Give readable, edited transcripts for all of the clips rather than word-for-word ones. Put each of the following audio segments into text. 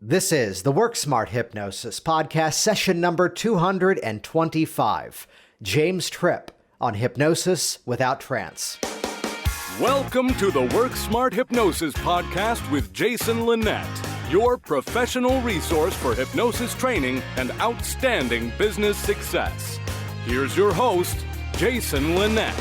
This is the Work Smart Hypnosis podcast, session number 225. James Tripp on Hypnosis Without Trance. Welcome to the Work Smart Hypnosis podcast with Jason Linett, your professional resource for hypnosis training and outstanding business success. Here's your host, Jason Linett.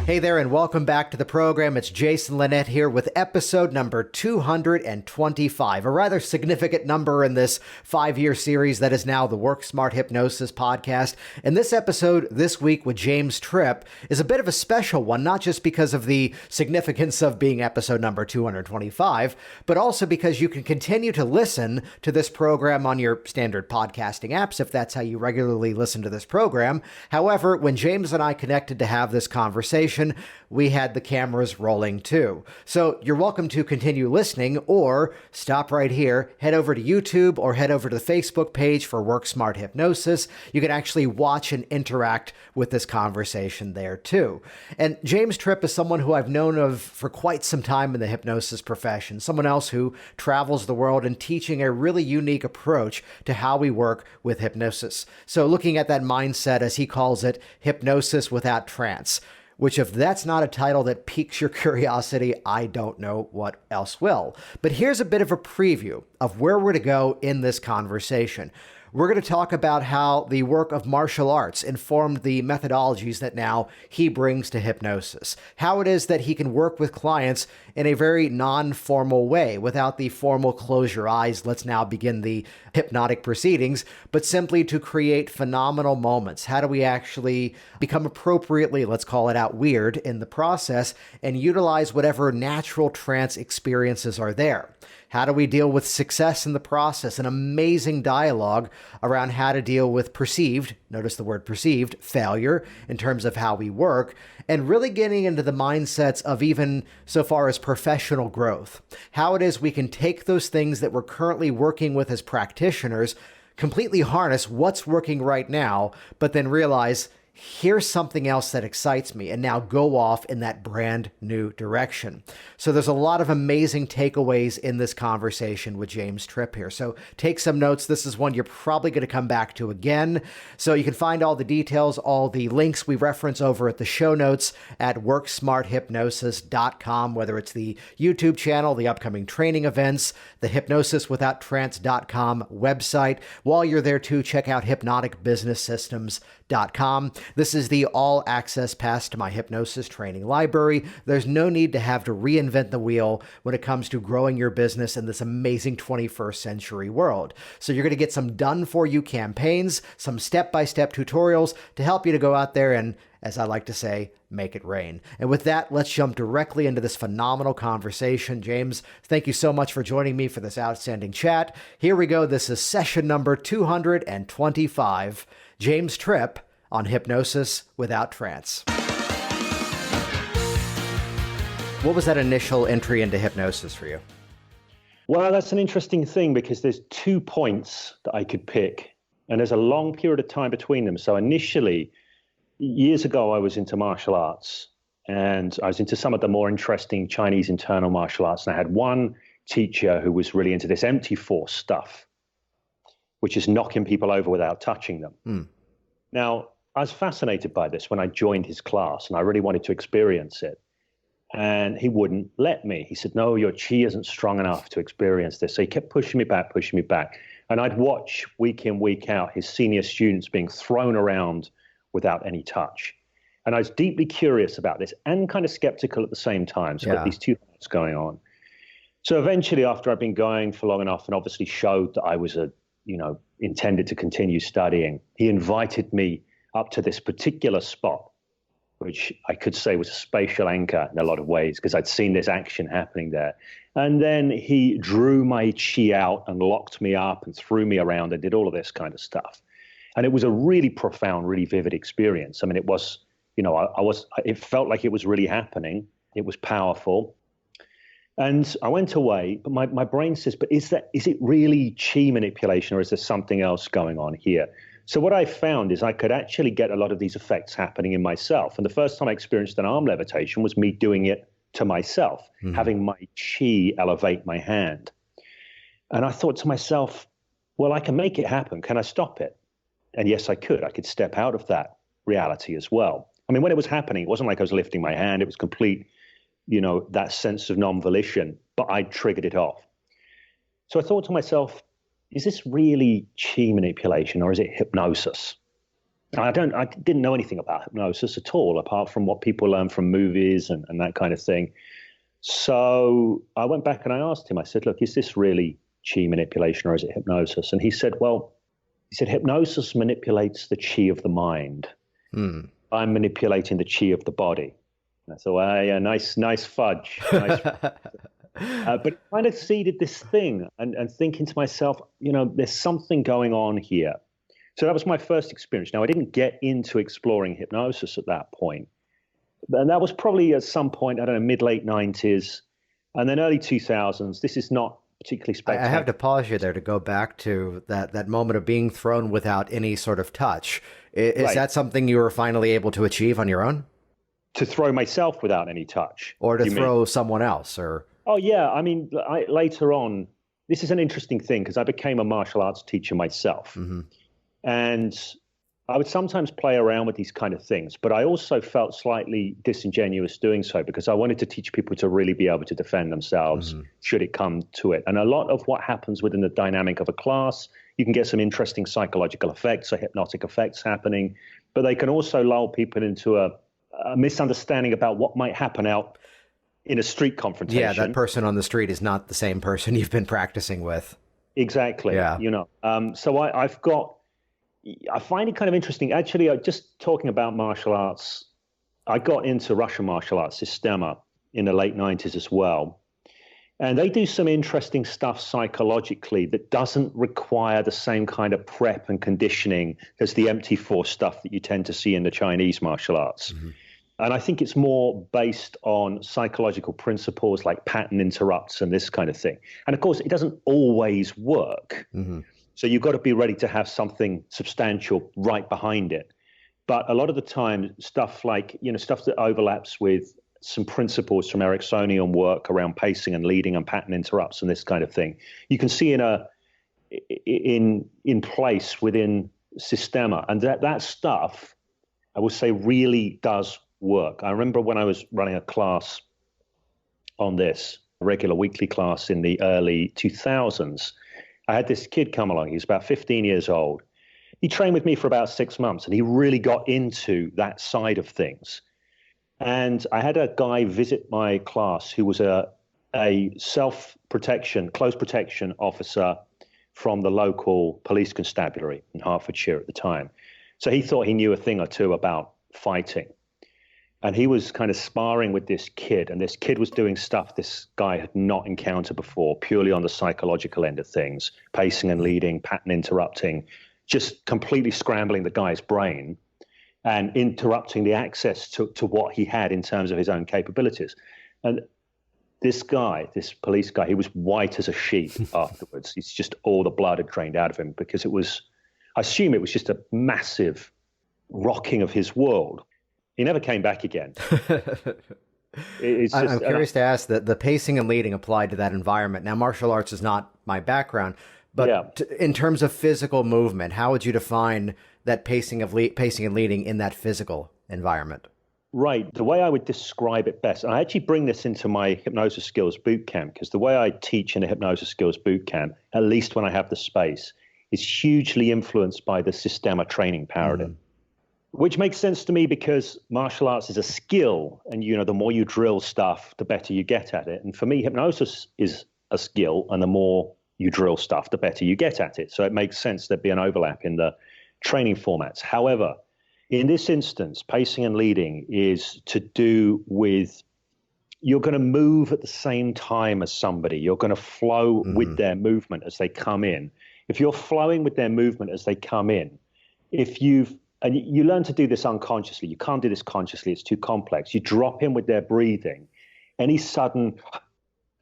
Hey there, and welcome back to the program. It's Jason Linett here with episode number 225, a rather significant number in this 5-year series that is now the Work Smart Hypnosis podcast. And this episode this week with James Tripp is a bit of a special one, not just because of the significance of being episode number 225, but also because you can continue to listen to this program on your standard podcasting apps if that's how you regularly listen to this program. However, when James and I connected to have this conversation, we had the cameras rolling too. So you're welcome to continue listening or stop right here, head over to YouTube or head over to the Facebook page for Work Smart Hypnosis. You can actually watch and interact with this conversation there too. And James Tripp is someone who I've known of for quite some time in the hypnosis profession, someone else who travels the world and teaching a really unique approach to how we work with hypnosis. So looking at that mindset, as he calls it, hypnosis without trance. Which if that's not a title that piques your curiosity, I don't know what else will. But here's a bit of a preview of where we're to go in this conversation. We're going to talk about how the work of martial arts informed the methodologies that now he brings to hypnosis. How it is that he can work with clients in a very non-formal way without the formal close your eyes, let's now begin the hypnotic proceedings, but simply to create phenomenal moments. How do we actually become appropriately, let's call it out, weird in the process and utilize whatever natural trance experiences are there? How do we deal with success in the process? An amazing dialogue around how to deal with perceived, notice the word perceived, failure in terms of how we work, and really getting into the mindsets of even so far as professional growth. How it is we can take those things that we're currently working with as practitioners, completely harness what's working right now, but then realize, here's something else that excites me, and now go off in that brand new direction. So there's a lot of amazing takeaways in this conversation with James Tripp here. So take some notes. This is one you're probably going to come back to again. So you can find all the details, all the links we reference over at the show notes at worksmarthypnosis.com, whether it's the YouTube channel, the upcoming training events, the hypnosiswithouttrance.com website. While you're there too, check out hypnoticbusinesssystems.com. This is the all-access pass to my hypnosis training library. There's no need to have to reinvent the wheel when it comes to growing your business in this amazing 21st century world. So you're going to get some done-for-you campaigns, some step-by-step tutorials to help you to go out there and, as I like to say, make it rain. And with that, let's jump directly into this phenomenal conversation. James, thank you so much for joining me for this outstanding chat. Here we go. This is session number 225. James Tripp on Hypnosis Without Trance. What was that initial entry into hypnosis for you? Well, that's an interesting thing because there's 2 points that I could pick, and there's a long period of time between them. So initially, years ago, I was into martial arts, and I was into some of the more interesting Chinese internal martial arts. And I had one teacher who was really into this empty force stuff, which is knocking people over without touching them. Now, I was fascinated by this when I joined his class, and I really wanted to experience it. And he wouldn't let me. He said, no, your chi isn't strong enough to experience this. So he kept pushing me back. And I'd watch week in, week out, his senior students being thrown around without any touch. And I was deeply curious about this and kind of skeptical at the same time. So I had these 2 things going on. So eventually, after I'd been going for long enough and obviously showed that I was intended to continue studying, he invited me up to this particular spot, which I could say was a spatial anchor in a lot of ways because I'd seen this action happening there. And then he drew my chi out and locked me up and threw me around and did all of this kind of stuff. And it was a really profound, really vivid experience. I mean, it was, it felt like it was really happening. It was powerful. And I went away, but my brain says, but is it really chi manipulation, or is there something else going on here? So what I found is I could actually get a lot of these effects happening in myself. And the first time I experienced an arm levitation was me doing it to myself, having my chi elevate my hand. And I thought to myself, well, I can make it happen. Can I stop it? And yes, I could. I could step out of that reality as well. I mean, when it was happening, it wasn't like I was lifting my hand. It was complete, that sense of non-volition, but I triggered it off. So I thought to myself, is this really chi manipulation or is it hypnosis? I didn't know anything about hypnosis at all, apart from what people learn from movies and that kind of thing. So I went back and I asked him, I said, look, is this really chi manipulation or is it hypnosis? And he said, hypnosis manipulates the chi of the mind. I'm manipulating the chi of the body. And I thought, well, yeah, nice fudge. But it kind of seeded this thing and thinking to myself, there's something going on here. So that was my first experience. Now, I didn't get into exploring hypnosis at that point. And that was probably at some point, I don't know, mid-late 90s and then early 2000s. This is not particularly spectacular. I have to pause you there to go back to that moment of being thrown without any sort of touch. Is Right. that something you were finally able to achieve on your own? To throw myself without any touch. Or to you throw mean? someone else? Or Oh, yeah. I mean, later on, this is an interesting thing because I became a martial arts teacher myself. And I would sometimes play around with these kind of things, but I also felt slightly disingenuous doing so because I wanted to teach people to really be able to defend themselves should it come to it. And a lot of what happens within the dynamic of a class, you can get some interesting psychological effects or hypnotic effects happening, but they can also lull people into a misunderstanding about what might happen out in a street confrontation. yeah, that person on the street is not the same person you've been practicing with. Exactly. Yeah. So I find it kind of interesting. Actually, just talking about martial arts, I got into Russian martial arts, Sistema, in the late 90s as well. And they do some interesting stuff psychologically that doesn't require the same kind of prep and conditioning as the empty force stuff that you tend to see in the Chinese martial arts. And I think it's more based on psychological principles like pattern interrupts and this kind of thing. And of course, it doesn't always work. So you've got to be ready to have something substantial right behind it. But a lot of the time, stuff like, stuff that overlaps with some principles from Ericksonian work around pacing and leading and pattern interrupts and this kind of thing, you can see in place within Sistema. And that stuff, I would say, really does work. I remember when I was running a class on this, a regular weekly class in the early 2000s, I had this kid come along. He was about 15 years old. He trained with me for about 6 months, and he really got into that side of things. And I had a guy visit my class who was a self-protection, close protection officer from the local police constabulary in Hertfordshire at the time. So he thought he knew a thing or two about fighting. And he was kind of sparring with this kid, and this kid was doing stuff this guy had not encountered before, purely on the psychological end of things, pacing and leading, pattern interrupting, just completely scrambling the guy's brain and interrupting the access to what he had in terms of his own capabilities. And this guy, this police guy, he was white as a sheet afterwards. It's just all the blood had drained out of him because I assume it was just a massive rocking of his world. He never came back again. I'm curious to ask that the pacing and leading applied to that environment. Now, martial arts is not my background, but in terms of physical movement, how would you define that pacing and leading in that physical environment? Right. The way I would describe it best, and I actually bring this into my hypnosis skills bootcamp, because the way I teach in a hypnosis skills bootcamp, at least when I have the space, is hugely influenced by the Sistema training paradigm. Which makes sense to me because martial arts is a skill, and the more you drill stuff, the better you get at it. And for me, hypnosis is a skill, and the more you drill stuff, the better you get at it. So it makes sense there'd be an overlap in the training formats. However, in this instance, pacing and leading is to do with you're going to move at the same time as somebody. You're going to flow with their movement as they come in. If you're flowing with their movement as they come in, and you learn to do this unconsciously. You can't do this consciously. It's too complex. You drop in with their breathing. Any sudden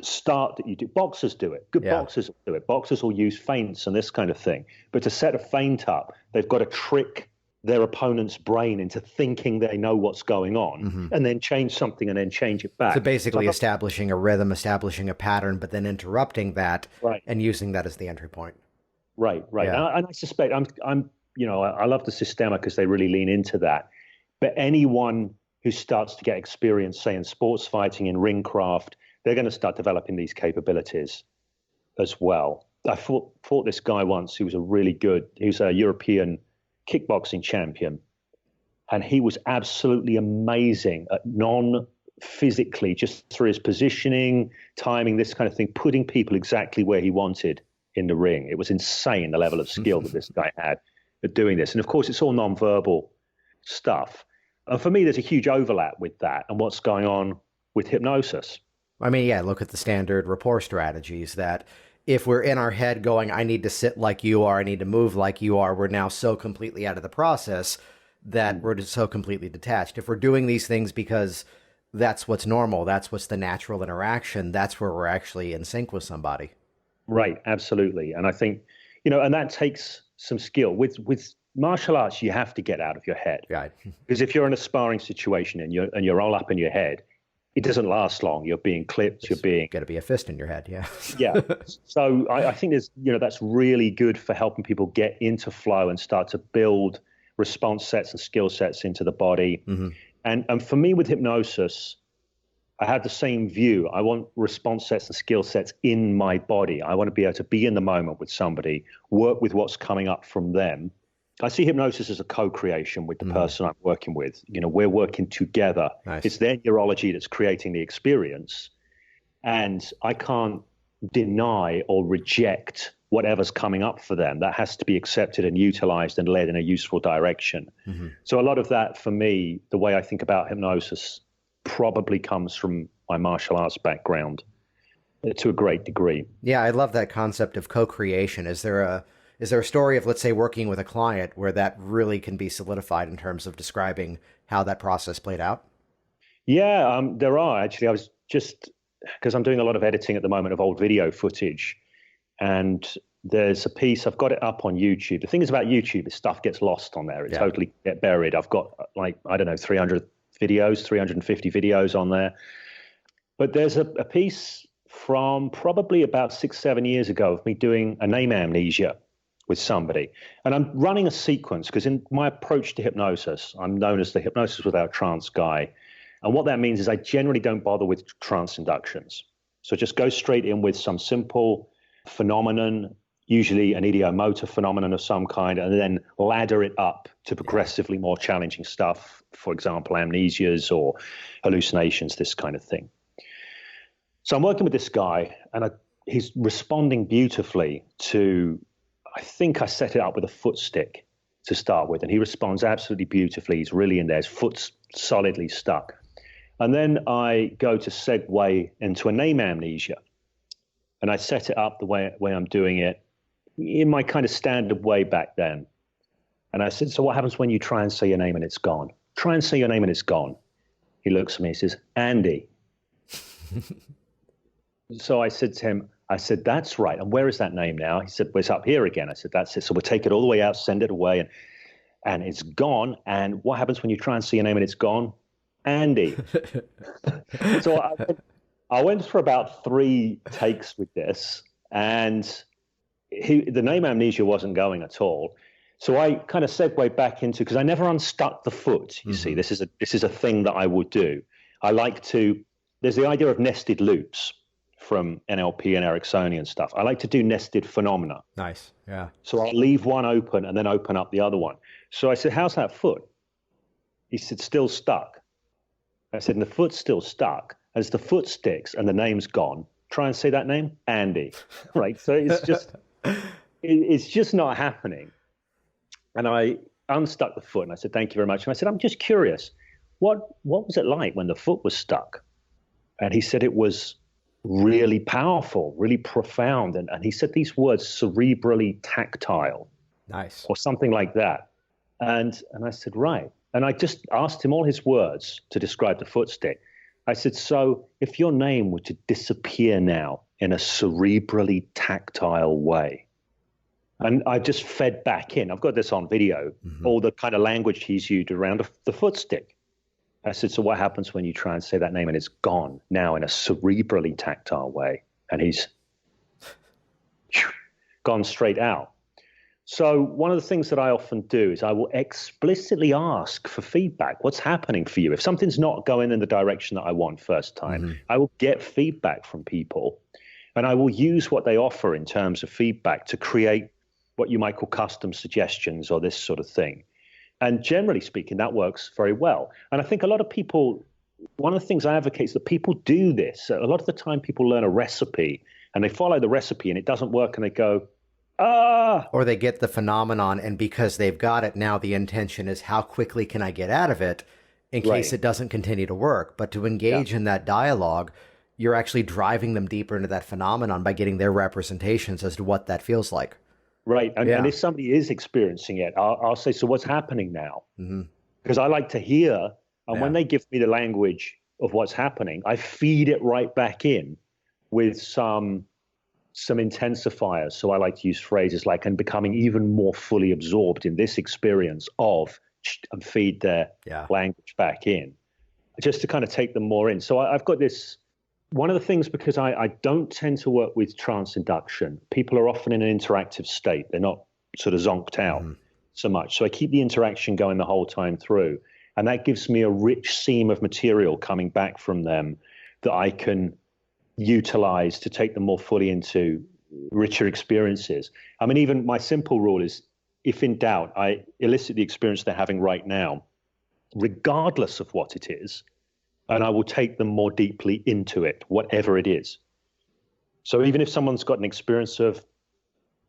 start that you do, boxers do it. Good boxers do it. Boxers will use feints and this kind of thing. But to set a feint up, they've got to trick their opponent's brain into thinking they know what's going on, and then change something and then change it back. So basically establishing a rhythm, establishing a pattern, but then interrupting that and using that as the entry point. Right. Yeah. And I suspect I love the Sistema because they really lean into that. But anyone who starts to get experience, say in sports fighting, in ring craft, they're going to start developing these capabilities as well. I fought this guy once who was he was a European kickboxing champion. And he was absolutely amazing at non-physically, just through his positioning, timing, this kind of thing, putting people exactly where he wanted in the ring. It was insane, the level of skill that this guy had at doing this. And of course, it's all non-verbal stuff. And for me, there's a huge overlap with that and what's going on with hypnosis. I mean, yeah, look at the standard rapport strategies that if we're in our head going, I need to sit like you are, I need to move like you are, we're now so completely out of the process that we're just so completely detached. If we're doing these things because that's what's normal, that's what's the natural interaction, that's where we're actually in sync with somebody. Right, absolutely. And I think, and that takes some skill. With martial arts, you have to get out of your head. Right. Because if you're in a sparring situation and you're all up in your head, it doesn't last long. You're being clipped. You're being got to be a fist in your head. Yeah. Yeah. So I think that's really good for helping people get into flow and start to build response sets and skill sets into the body. And for me with hypnosis, I had the same view. I want response sets and skill sets in my body. I want to be able to be in the moment with somebody, work with what's coming up from them. I see hypnosis as a co-creation with the person I'm working with. We're working together. Nice. It's their neurology that's creating the experience. And I can't deny or reject whatever's coming up for them. That has to be accepted and utilized and led in a useful direction. So a lot of that, for me, the way I think about hypnosis probably comes from my martial arts background to a great degree. Yeah, I love that concept of co-creation. Is there a story of, let's say, working with a client where that really can be solidified in terms of describing how that process played out? Yeah, there are actually. I was just, because I'm doing a lot of editing at the moment of old video footage, and there's a piece, I've got it up on YouTube. The thing is about YouTube is stuff gets lost on there. It totally get buried. I've got 300 videos, 350 videos on there. But there's a piece from probably about 6-7 years ago of me doing a name amnesia with somebody. And I'm running a sequence because in my approach to hypnosis, I'm known as the Hypnosis Without Trance guy. And what that means is I generally don't bother with trance inductions. So just go straight in with some simple phenomenon, usually an idiomotor phenomenon of some kind, and then ladder it up to progressively more challenging stuff. For example, amnesias or hallucinations, this kind of thing. So I'm working with this guy and he's responding beautifully to, I think I set it up with a foot stick to start with, and he responds absolutely beautifully. He's really in there. His foot's solidly stuck. And then I go to segue into a name amnesia, and I set it up the way I'm doing it in my kind of standard way back then. And I said, so what happens when you try and say your name and it's gone? Try and say your name and it's gone. He looks at me and says, Andy. So I said to him, that's right. And where is that name now? He said, well, it's up here again. I said, that's it. So we'll take it all the way out, send it away, and it's gone. And what happens when you try and say your name and it's gone? Andy. So I went for about 3 takes with this, and the name amnesia wasn't going at all. So I kind of segued back into, because I never unstuck the foot. You see, this is a thing that I would do. I like to, there's the idea of nested loops from NLP and Ericksonian stuff. I like to do nested phenomena. Nice. Yeah. So I'll leave one open and then open up the other one. So I said, how's that foot? He said, still stuck. I said, and the foot's still stuck. As the foot sticks and the name's gone, try and say that name, Andy. Right. So it's just not happening. And I unstuck the foot and I said, thank you very much. And I said, I'm just curious, what was it like when the foot was stuck? And he said it was really powerful, really profound. And he said these words, cerebrally tactile. Nice. Or something like that. And I said, right. And I just asked him all his words to describe the foot stick. I said, so if your name were to disappear now in a cerebrally tactile way, And I just fed back in. I've got this on video, all the kind of language he's used around the footstick. I said, so what happens when you try and say that name and it's gone now in a cerebrally tactile way? And he's gone straight out. So one of the things that I often do is I will explicitly ask for feedback. What's happening for you? If something's not going in the direction that I want first time, I will get feedback from people, and I will use what they offer in terms of feedback to create what you might call custom suggestions or this sort of thing. And generally speaking, that works very well. And I think a lot of people, one of the things I advocate is that people do this. A lot of the time people learn a recipe and they follow the recipe and it doesn't work and they go, or they get the phenomenon, and because they've got it, now the intention is how quickly can I get out of it in case it doesn't continue to work. But to engage in that dialogue, you're actually driving them deeper into that phenomenon by getting their representations as to what that feels like. Right. And if somebody is experiencing it, I'll say, so what's happening now? Because I like to hear, and when they give me the language of what's happening, I feed it right back in with some intensifiers. So I like to use phrases like, I'm becoming even more fully absorbed in this experience of, and feed their language back in, just to kind of take them more in. So I've got this, one of the things, because I don't tend to work with trance induction, people are often in an interactive state. They're not sort of zonked out so much. So I keep the interaction going the whole time through. And that gives me a rich seam of material coming back from them that I can utilize to take them more fully into richer experiences. I mean, even my simple rule is, if in doubt, I elicit the experience they're having right now, regardless of what it is, and I will take them more deeply into it, whatever it is. So even if someone's got an experience of,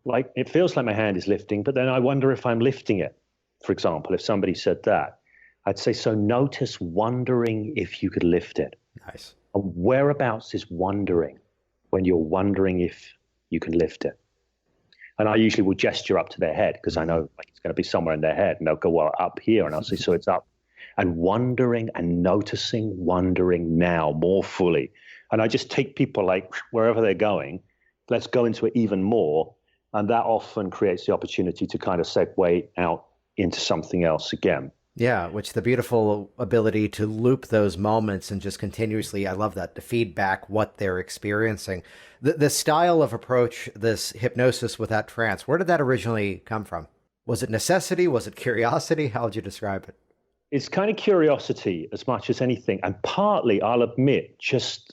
like, it feels like my hand is lifting, but then I wonder if I'm lifting it, for example, if somebody said that, I'd say, so notice wondering if you could lift it. Nice. And whereabouts is wondering when you're wondering if you can lift it? And I usually will gesture up to their head because I know like, it's going to be somewhere in their head, and they'll go, well, up here. And I'll say, so it's up. And wondering and noticing, wondering now more fully. And I just take people like wherever they're going, let's go into it even more. And that often creates the opportunity to kind of segue out into something else again. Yeah, which the beautiful ability to loop those moments and just continuously, I love that, to feedback what they're experiencing. The style of approach, this hypnosis without trance, where did that originally come from? Was it necessity? Was it curiosity? How would you describe it? It's kind of curiosity as much as anything. And partly, I'll admit, just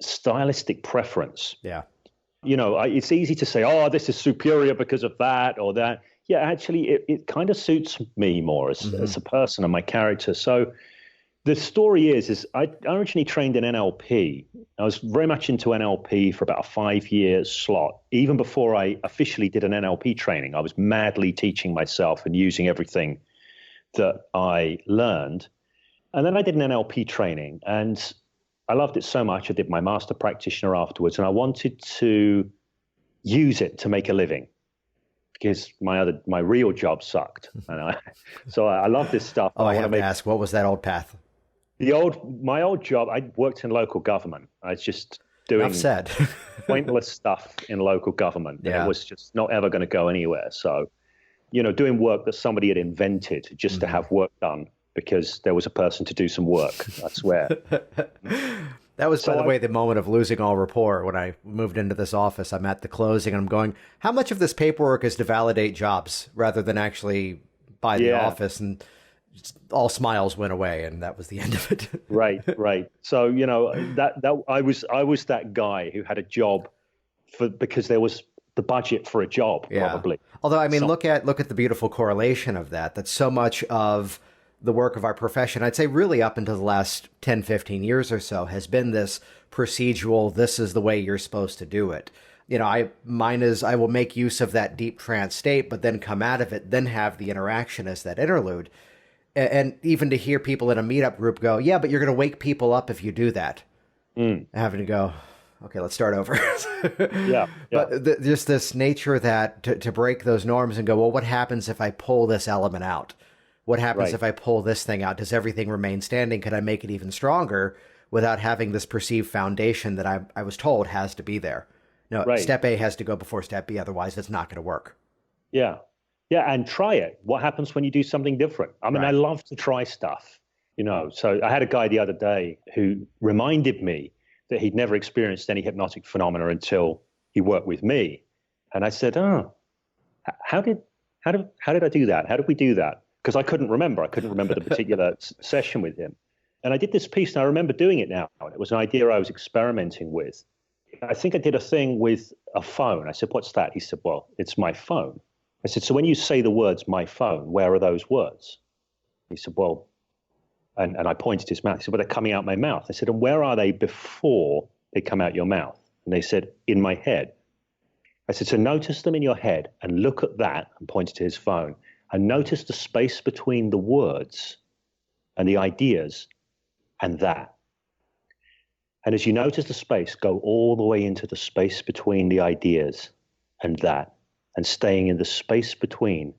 stylistic preference. Yeah. You know, it's easy to say, oh, this is superior because of that or that. Yeah, actually, it kind of suits me more as a person and my character. So the story is I originally trained in NLP. I was very much into NLP for about a 5-year slot. Even before I officially did an NLP training, I was madly teaching myself and using everything that I learned. And then I did an NLP training and I loved it so much. I did my master practitioner afterwards, and I wanted to use it to make a living because my real job sucked. And so I love this stuff. Oh, I have to ask, what was that old path? My old job, I worked in local government. I was just doing pointless stuff in local government. And it was just not ever going to go anywhere. So, you know, doing work that somebody had invented just to have work done because there was a person to do some work, I swear. That was, by the way, the moment of losing all rapport when I moved into this office. I'm at the closing and I'm going, how much of this paperwork is to validate jobs rather than actually buy the office? And all smiles went away, and that was the end of it. Right. So, you know, that I was that guy who had a job because there was the budget for a job, probably. Although, I mean, look at the beautiful correlation of that so much of the work of our profession, I'd say really up until the last 10, 15 years or so, has been this procedural, this is the way you're supposed to do it. You know, mine is I will make use of that deep trance state, but then come out of it, then have the interaction as that interlude. And even to hear people in a meetup group go, yeah, but you're going to wake people up if you do that. Having to go, okay, let's start over. But just this nature that to break those norms and go, well, what happens if I pull this element out? What happens if I pull this thing out? Does everything remain standing? Could I make it even stronger without having this perceived foundation that I was told has to be there? No, step A has to go before step B, otherwise it's not going to work. Yeah. Yeah. And try it. What happens when you do something different? I mean, I Right. love to try stuff, So I had a guy the other day who reminded me that he'd never experienced any hypnotic phenomena until he worked with me. And I said, "Oh, how did I do that? How did we do that?" Because I couldn't remember. I couldn't remember the particular session with him. And I did this piece, and I remember doing it now. And it was an idea I was experimenting with. I think I did a thing with a phone. I said, "What's that?" He said, "Well, it's my phone." I said, "So when you say the words "my phone," where are those words?" He said, "Well," and I pointed to his mouth. He said, "Well, they're coming out my mouth." I said, "And where are they before they come out your mouth?" And they said, "In my head." I said, "So notice them in your head and look at that," and pointed to his phone, "and notice the space between the words and the ideas and that. And as you notice the space, go all the way into the space between the ideas and that, and staying in the space between.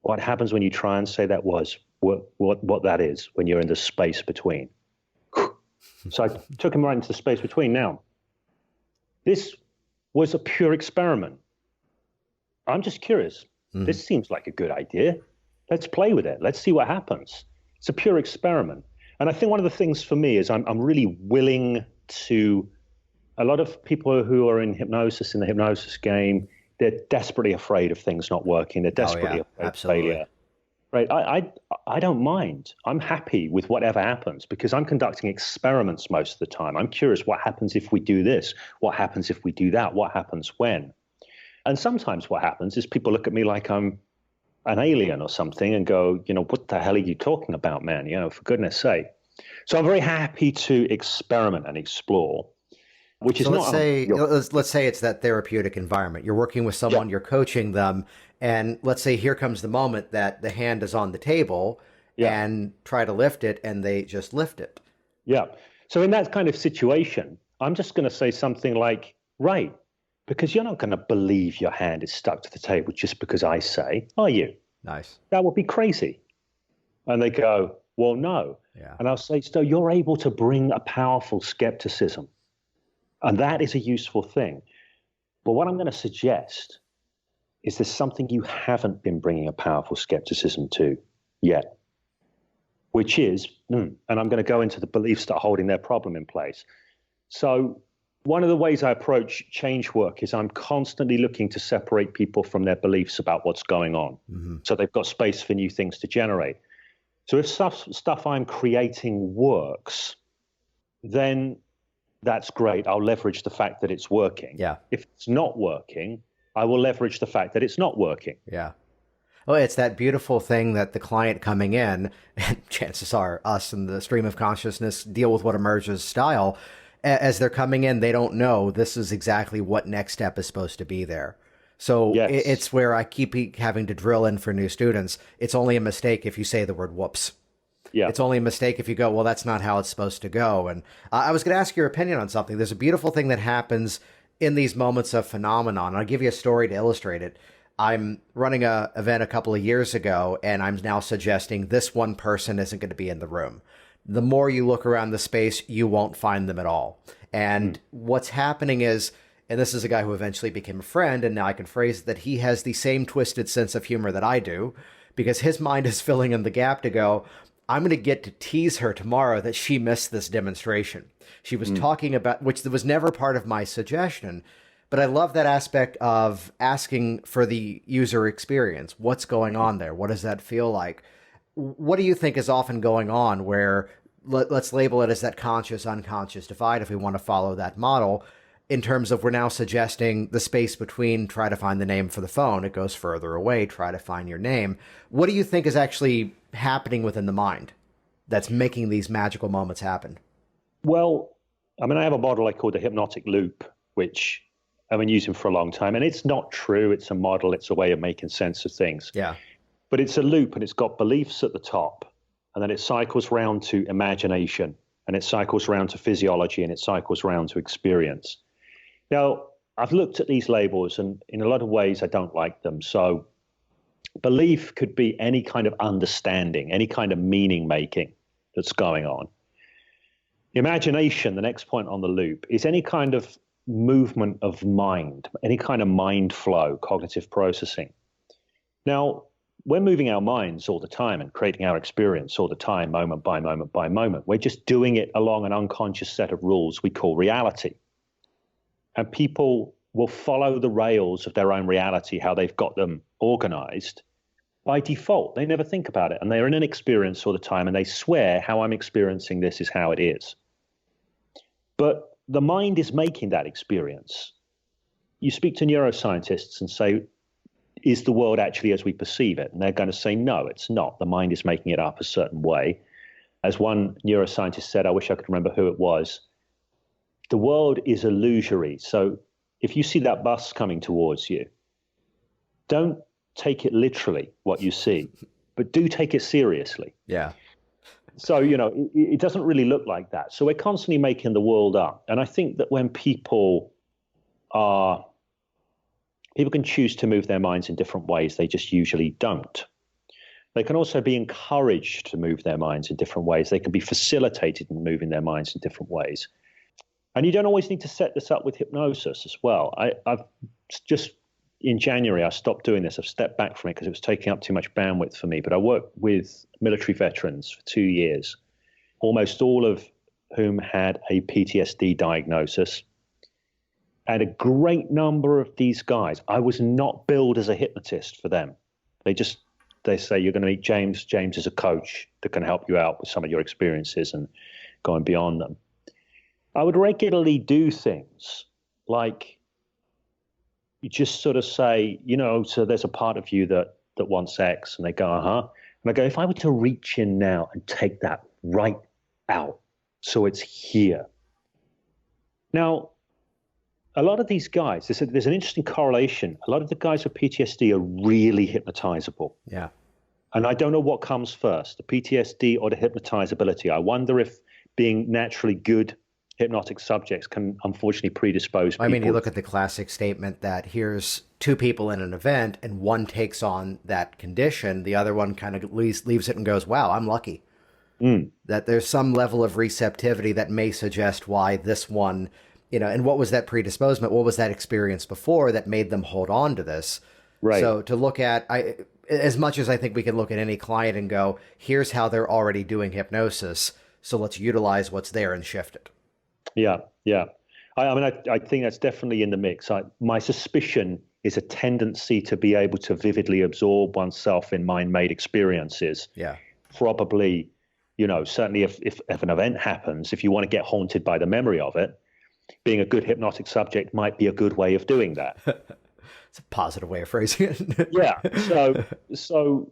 What happens when you try and say that was what that is when you're in the space between?" So I took him right into the space between. Now, this was a pure experiment. I'm just curious. This seems like a good idea. Let's play with it. Let's see what happens. It's a pure experiment. And I think one of the things for me is I'm really willing to, a lot of people who are in hypnosis, in the hypnosis game, they're desperately afraid of things not working. They're desperately afraid of failure. Right? I don't mind. I'm happy with whatever happens because I'm conducting experiments most of the time. I'm curious, what happens if we do this? What happens if we do that? What happens when? And sometimes what happens is people look at me like I'm an alien or something and go, "What the hell are you talking about, man? For goodness sake." So I'm very happy to experiment and explore, which is So not. let's say it's that therapeutic environment. You're working with someone, you're coaching them, and let's say here comes the moment that the hand is on the table and try to lift it, and they just lift it. Yeah. So in that kind of situation, I'm just going to say something like, "Right, because you're not going to believe your hand is stuck to the table just because I say, are you?" Nice. That would be crazy. And they go, "Well, no." Yeah. And I'll say, "So you're able to bring a powerful skepticism. And that is a useful thing. But what I'm going to suggest is there's something you haven't been bringing a powerful skepticism to yet, which is," and I'm going to go into the beliefs that are holding their problem in place. So one of the ways I approach change work is I'm constantly looking to separate people from their beliefs about what's going on. So they've got space for new things to generate. So if stuff I'm creating works, then that's great. I'll leverage the fact that it's working. Yeah. If it's not working, I will leverage the fact that it's not working. Yeah. Well, it's that beautiful thing that the client coming in, and chances are us in the stream of consciousness deal with what emerges style. As they're coming in, they don't know this is exactly what next step is supposed to be there. So it's where I keep having to drill in for new students. It's only a mistake if you say the word whoops. Yeah. It's only a mistake if you go, well, that's not how it's supposed to go. And I was going to ask your opinion on something. There's a beautiful thing that happens in these moments of phenomenon. I'll give you a story to illustrate it. I'm running an event a couple of years ago, and I'm now suggesting this one person isn't going to be in the room. The more you look around the space, you won't find them at all. And what's happening is, and this is a guy who eventually became a friend, and now I can phrase it, that he has the same twisted sense of humor that I do, because his mind is filling in the gap to go, I'm going to get to tease her tomorrow that she missed this demonstration. She was talking about, which was never part of my suggestion, but I love that aspect of asking for the user experience. What's going on there? What does that feel like? What do you think is often going on where, let's label it as that conscious-unconscious divide if we want to follow that model, in terms of we're now suggesting the space between, try to find the name for the phone, it goes further away, try to find your name. What do you think is actually happening within the mind that's making these magical moments happen? Well, I mean, I have a model I call the hypnotic loop, which I've been using for a long time. And it's not true. It's a model. It's a way of making sense of things. Yeah. But it's a loop, and it's got beliefs at the top. And then it cycles round to imagination, and it cycles round to physiology, and it cycles round to experience. Now, I've looked at these labels, and in a lot of ways, I don't like them. So belief could be any kind of understanding, any kind of meaning making that's going on. Imagination, the next point on the loop, is any kind of movement of mind, any kind of mind flow, cognitive processing. Now, we're moving our minds all the time and creating our experience all the time, moment by moment by moment. We're just doing it along an unconscious set of rules we call reality. And people will follow the rails of their own reality, how they've got them organized by default. They never think about it. And they're in an experience all the time and they swear how I'm experiencing this is how it is. But the mind is making that experience. You speak to neuroscientists and say, is the world actually as we perceive it? And they're going to say, no, it's not. The mind is making it up a certain way. As one neuroscientist said, I wish I could remember who it was, the world is illusory. So if you see that bus coming towards you, don't take it literally, what you see, but do take it seriously. Yeah. So, it doesn't really look like that. So we're constantly making the world up. And I think that when people can choose to move their minds in different ways. They just usually don't. They can also be encouraged to move their minds in different ways. They can be facilitated in moving their minds in different ways. And you don't always need to set this up with hypnosis as well. I've just, in January, I stopped doing this. I've stepped back from it because it was taking up too much bandwidth for me. But I worked with military veterans for 2 years, almost all of whom had a PTSD diagnosis. And a great number of these guys, I was not billed as a hypnotist for them. They say, you're going to meet James. James is a coach that can help you out with some of your experiences and going beyond them. I would regularly do things like you just sort of say, so there's a part of you that wants X, and they go, uh-huh. And I go, if I were to reach in now and take that right out, so it's here. Now, a lot of these guys, there's an interesting correlation. A lot of the guys with PTSD are really hypnotizable. Yeah. And I don't know what comes first, the PTSD or the hypnotizability. I wonder if being naturally good hypnotic subjects can unfortunately predispose people. I mean, you look at the classic statement that here's two people in an event and one takes on that condition. The other one kind of leaves it and goes, wow, I'm lucky. That there's some level of receptivity that may suggest why this one, and what was that predisposement? What was that experience before that made them hold on to this? Right. So to look at, as much as I think we can look at any client and go, here's how they're already doing hypnosis, so let's utilize what's there and shift it. Yeah. I think that's definitely in the mix. My suspicion is a tendency to be able to vividly absorb oneself in mind-made experiences. Yeah. Probably, certainly if an event happens, if you want to get haunted by the memory of it, being a good hypnotic subject might be a good way of doing that. It's a positive way of phrasing it. Yeah. So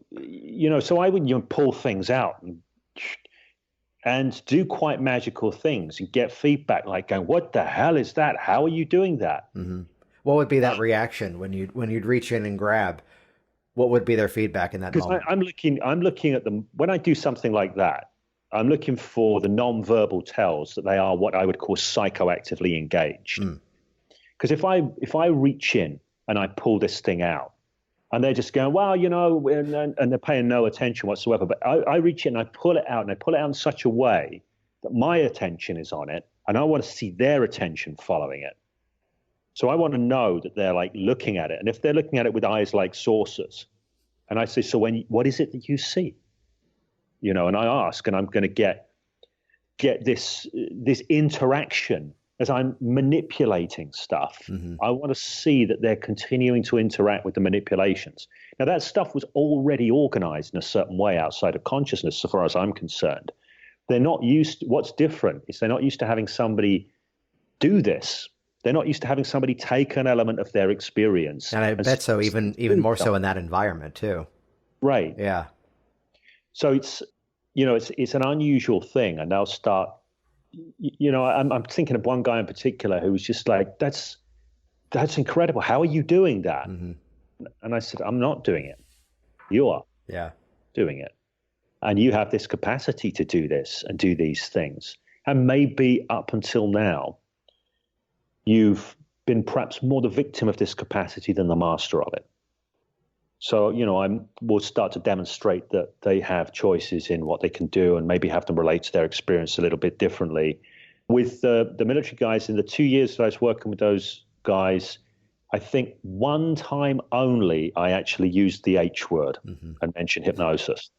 I would pull things out and do quite magical things and get feedback like going, what the hell is that? How are you doing that? Mm-hmm. What would be that reaction when you'd reach in and grab? What would be their feedback in that moment? Because I'm looking at them when I do something like that. I'm looking for the non-verbal tells that they are what I would call psychoactively engaged. Because if I reach in and I pull this thing out, and they're just going, well, and they're paying no attention whatsoever. But I reach in and I pull it out, and I pull it out in such a way that my attention is on it, and I want to see their attention following it. So I want to know that they're like looking at it. And if they're looking at it with eyes like saucers, and I say, so what is it that you see? And I ask, and I'm going to get this interaction as I'm manipulating stuff. Mm-hmm. I want to see that they're continuing to interact with the manipulations. Now, that stuff was already organized in a certain way outside of consciousness, so far as I'm concerned. They're not used. What's different is they're not used to having somebody do this. They're not used to having somebody take an element of their experience. And I bet so, even more so in that environment too. Right. Yeah. So it's an unusual thing, and they'll start. I'm thinking of one guy in particular who was just like, that's incredible. How are you doing that? Mm-hmm. And I said, I'm not doing it. You are. Yeah. Doing it. And you have this capacity to do this and do these things. And maybe up until now, you've been perhaps more the victim of this capacity than the master of it. So, we'll start to demonstrate that they have choices in what they can do and maybe have them relate to their experience a little bit differently. With the military guys, in the 2 years that I was working with those guys, I think one time only I actually used the H word and mentioned hypnosis.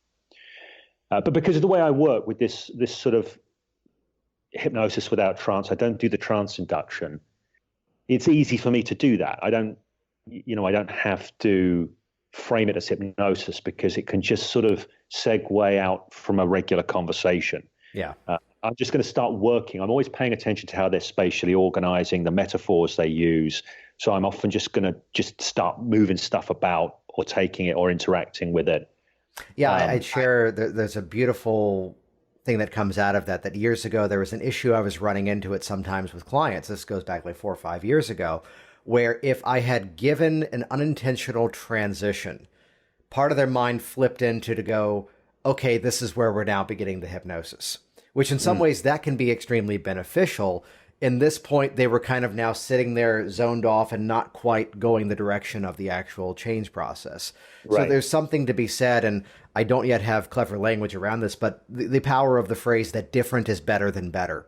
But because of the way I work with this sort of hypnosis without trance, I don't do the trance induction. It's easy for me to do that. I don't have to frame it as hypnosis because it can just sort of segue out from a regular conversation. Yeah. I'm just going to start working. I'm always paying attention to how they're spatially organizing, the metaphors they use. So I'm often just going to just start moving stuff about or taking it or interacting with it. Yeah, I'd share, there's a beautiful thing that comes out of that years ago, there was an issue I was running into it sometimes with clients. This goes back like 4 or 5 years ago, where if I had given an unintentional transition, part of their mind flipped into to go, okay, this is where we're now beginning the hypnosis, which in some ways that can be extremely beneficial. In this point, they were kind of now sitting there zoned off and not quite going the direction of the actual change process. Right. So there's something to be said, and I don't yet have clever language around this, but the power of the phrase that different is better than better.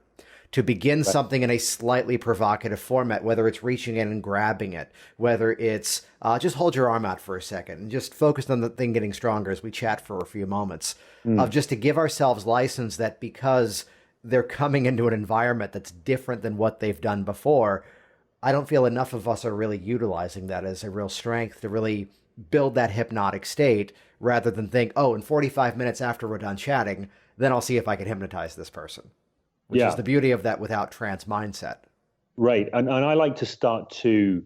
To begin something in a slightly provocative format, whether it's reaching in and grabbing it, whether it's just hold your arm out for a second and just focus on the thing getting stronger as we chat for a few moments, of just to give ourselves license that because they're coming into an environment that's different than what they've done before, I don't feel enough of us are really utilizing that as a real strength to really build that hypnotic state rather than think, oh, in 45 minutes after we're done chatting, then I'll see if I can hypnotize this person, which is the beauty of that without trance mindset. Right. And I like to start to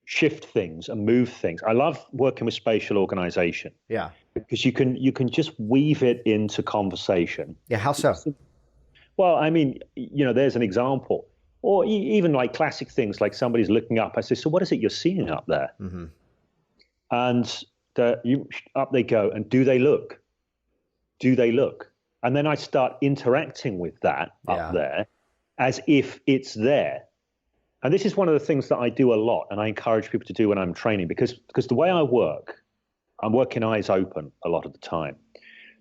shift things and move things. I love working with spatial organization. Yeah. Because you can just weave it into conversation. Yeah. How so? Well, I mean, there's an example. Or even like classic things like somebody's looking up. I say, so what is it you're seeing up there? Mm-hmm. And up they go. And do they look? Do they look? And then I start interacting with that up there as if it's there. And this is one of the things that I do a lot and I encourage people to do when I'm training because the way I work, I'm working eyes open a lot of the time.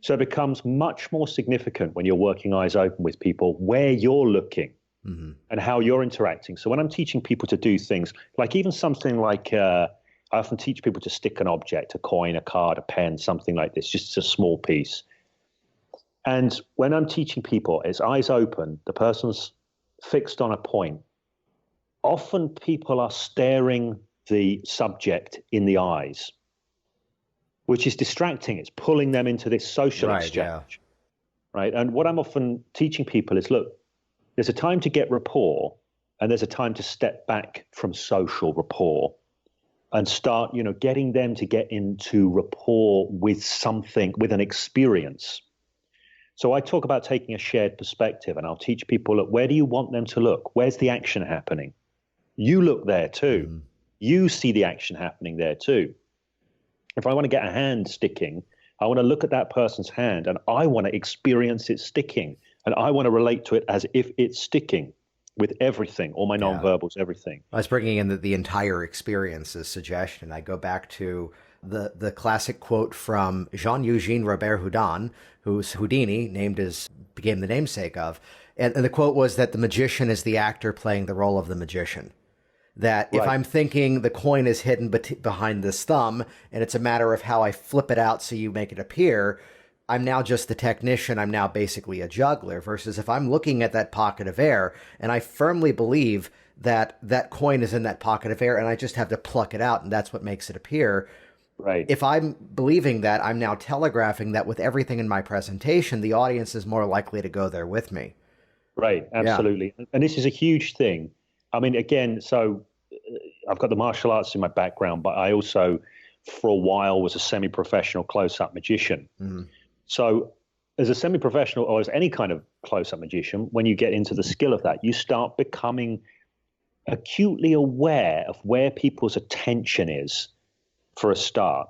So it becomes much more significant when you're working eyes open with people where you're looking and how you're interacting. So when I'm teaching people to do things, like even something like I often teach people to stick an object, a coin, a card, a pen, something like this, just a small piece. And when I'm teaching people, it's eyes open, the person's fixed on a point. Often people are staring the subject in the eyes, which is distracting. It's pulling them into this social exchange, right? And what I'm often teaching people is, look, there's a time to get rapport and there's a time to step back from social rapport and start, getting them to get into rapport with something, with an experience. So I talk about taking a shared perspective and I'll teach people, look, where do you want them to look? Where's the action happening? You look there too. You see the action happening there too. If I want to get a hand sticking, I want to look at that person's hand and I want to experience it sticking. And I want to relate to it as if it's sticking with everything, all my nonverbals, everything. I was bringing in the entire experience as suggestion. I go back to the classic quote from Jean-Eugène Robert Houdin, who's Houdini, became the namesake of. And the quote was that the magician is the actor playing the role of the magician. That if I'm thinking the coin is hidden behind this thumb, and it's a matter of how I flip it out so you make it appear, I'm now just the technician. I'm now basically a juggler. Versus if I'm looking at that pocket of air, and I firmly believe that that coin is in that pocket of air, and I just have to pluck it out, and that's what makes it appear. Right. If I'm believing that, I'm now telegraphing that with everything in my presentation, the audience is more likely to go there with me. Right. Absolutely. Yeah. And this is a huge thing. I mean, again, so I've got the martial arts in my background, but I also, for a while, was a semi-professional close-up magician. So as a semi-professional or as any kind of close-up magician, when you get into the skill of that, you start becoming acutely aware of where people's attention is for a start,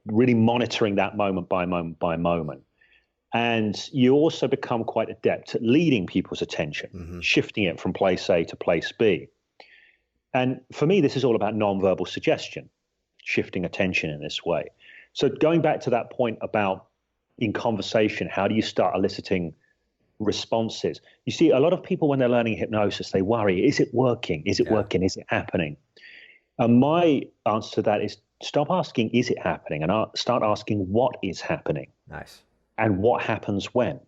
really monitoring that moment by moment by moment. And you also become quite adept at leading people's attention, shifting it from place A to place B. And for me, this is all about nonverbal suggestion, shifting attention in this way. So going back to that point about in conversation, how do you start eliciting responses? You see, a lot of people, when they're learning hypnosis, they worry, is it working? Is it working? Is it happening? And my answer to that is stop asking, is it happening? And start asking, what is happening? Nice. And what happens when?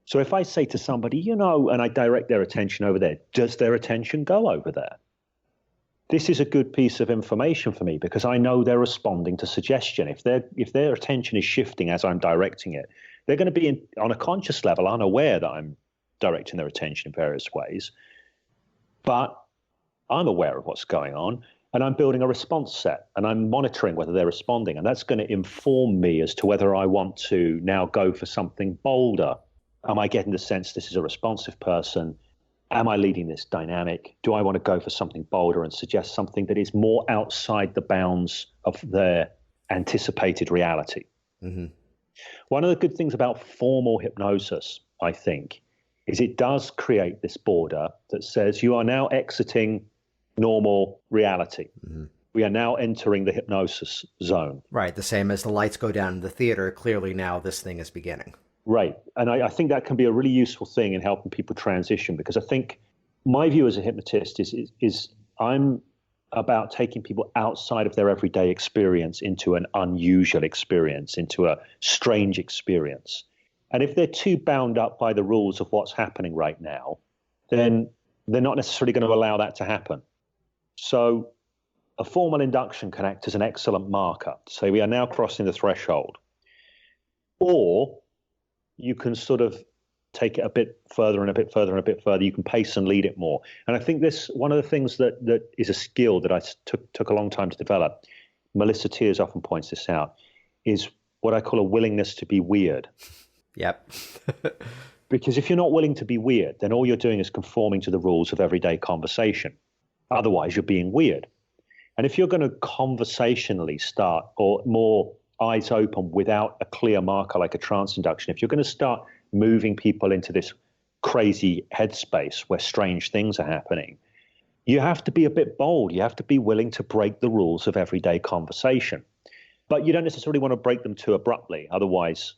So if I say to somebody, and I direct their attention over there, does their attention go over there? This is a good piece of information for me because I know they're responding to suggestion. If their attention is shifting as I'm directing it, they're going to be on a conscious level unaware that I'm directing their attention in various ways. But I'm aware of what's going on, and I'm building a response set, and I'm monitoring whether they're responding. And that's going to inform me as to whether I want to now go for something bolder. Am I getting the sense this is a responsive person? Am I leading this dynamic? Do I want to go for something bolder and suggest something that is more outside the bounds of their anticipated reality? Mm-hmm. One of the good things about formal hypnosis, I think, is it does create this border that says you are now exiting normal reality. Mm-hmm. We are now entering the hypnosis zone. Right. The same as the lights go down in the theater. Clearly now this thing is beginning. Right. And I think that can be a really useful thing in helping people transition, because I think my view as a hypnotist is I'm about taking people outside of their everyday experience into an unusual experience, into a strange experience. And if they're too bound up by the rules of what's happening right now, then they're not necessarily going to allow that to happen. So a formal induction can act as an excellent marker to say we are now crossing the threshold. Or you can sort of take it a bit further and a bit further and a bit further. You can pace and lead it more. And I think this, one of the things that is a skill that I took a long time to develop, Melissa Tiers often points this out, is what I call a willingness to be weird. Yep. Because if you're not willing to be weird, then all you're doing is conforming to the rules of everyday conversation. Otherwise, you're being weird. And if you're going to conversationally start, or more eyes open without a clear marker like a trance induction, if you're going to start moving people into this crazy headspace where strange things are happening, you have to be a bit bold. You have to be willing to break the rules of everyday conversation. But you don't necessarily want to break them too abruptly. Otherwise,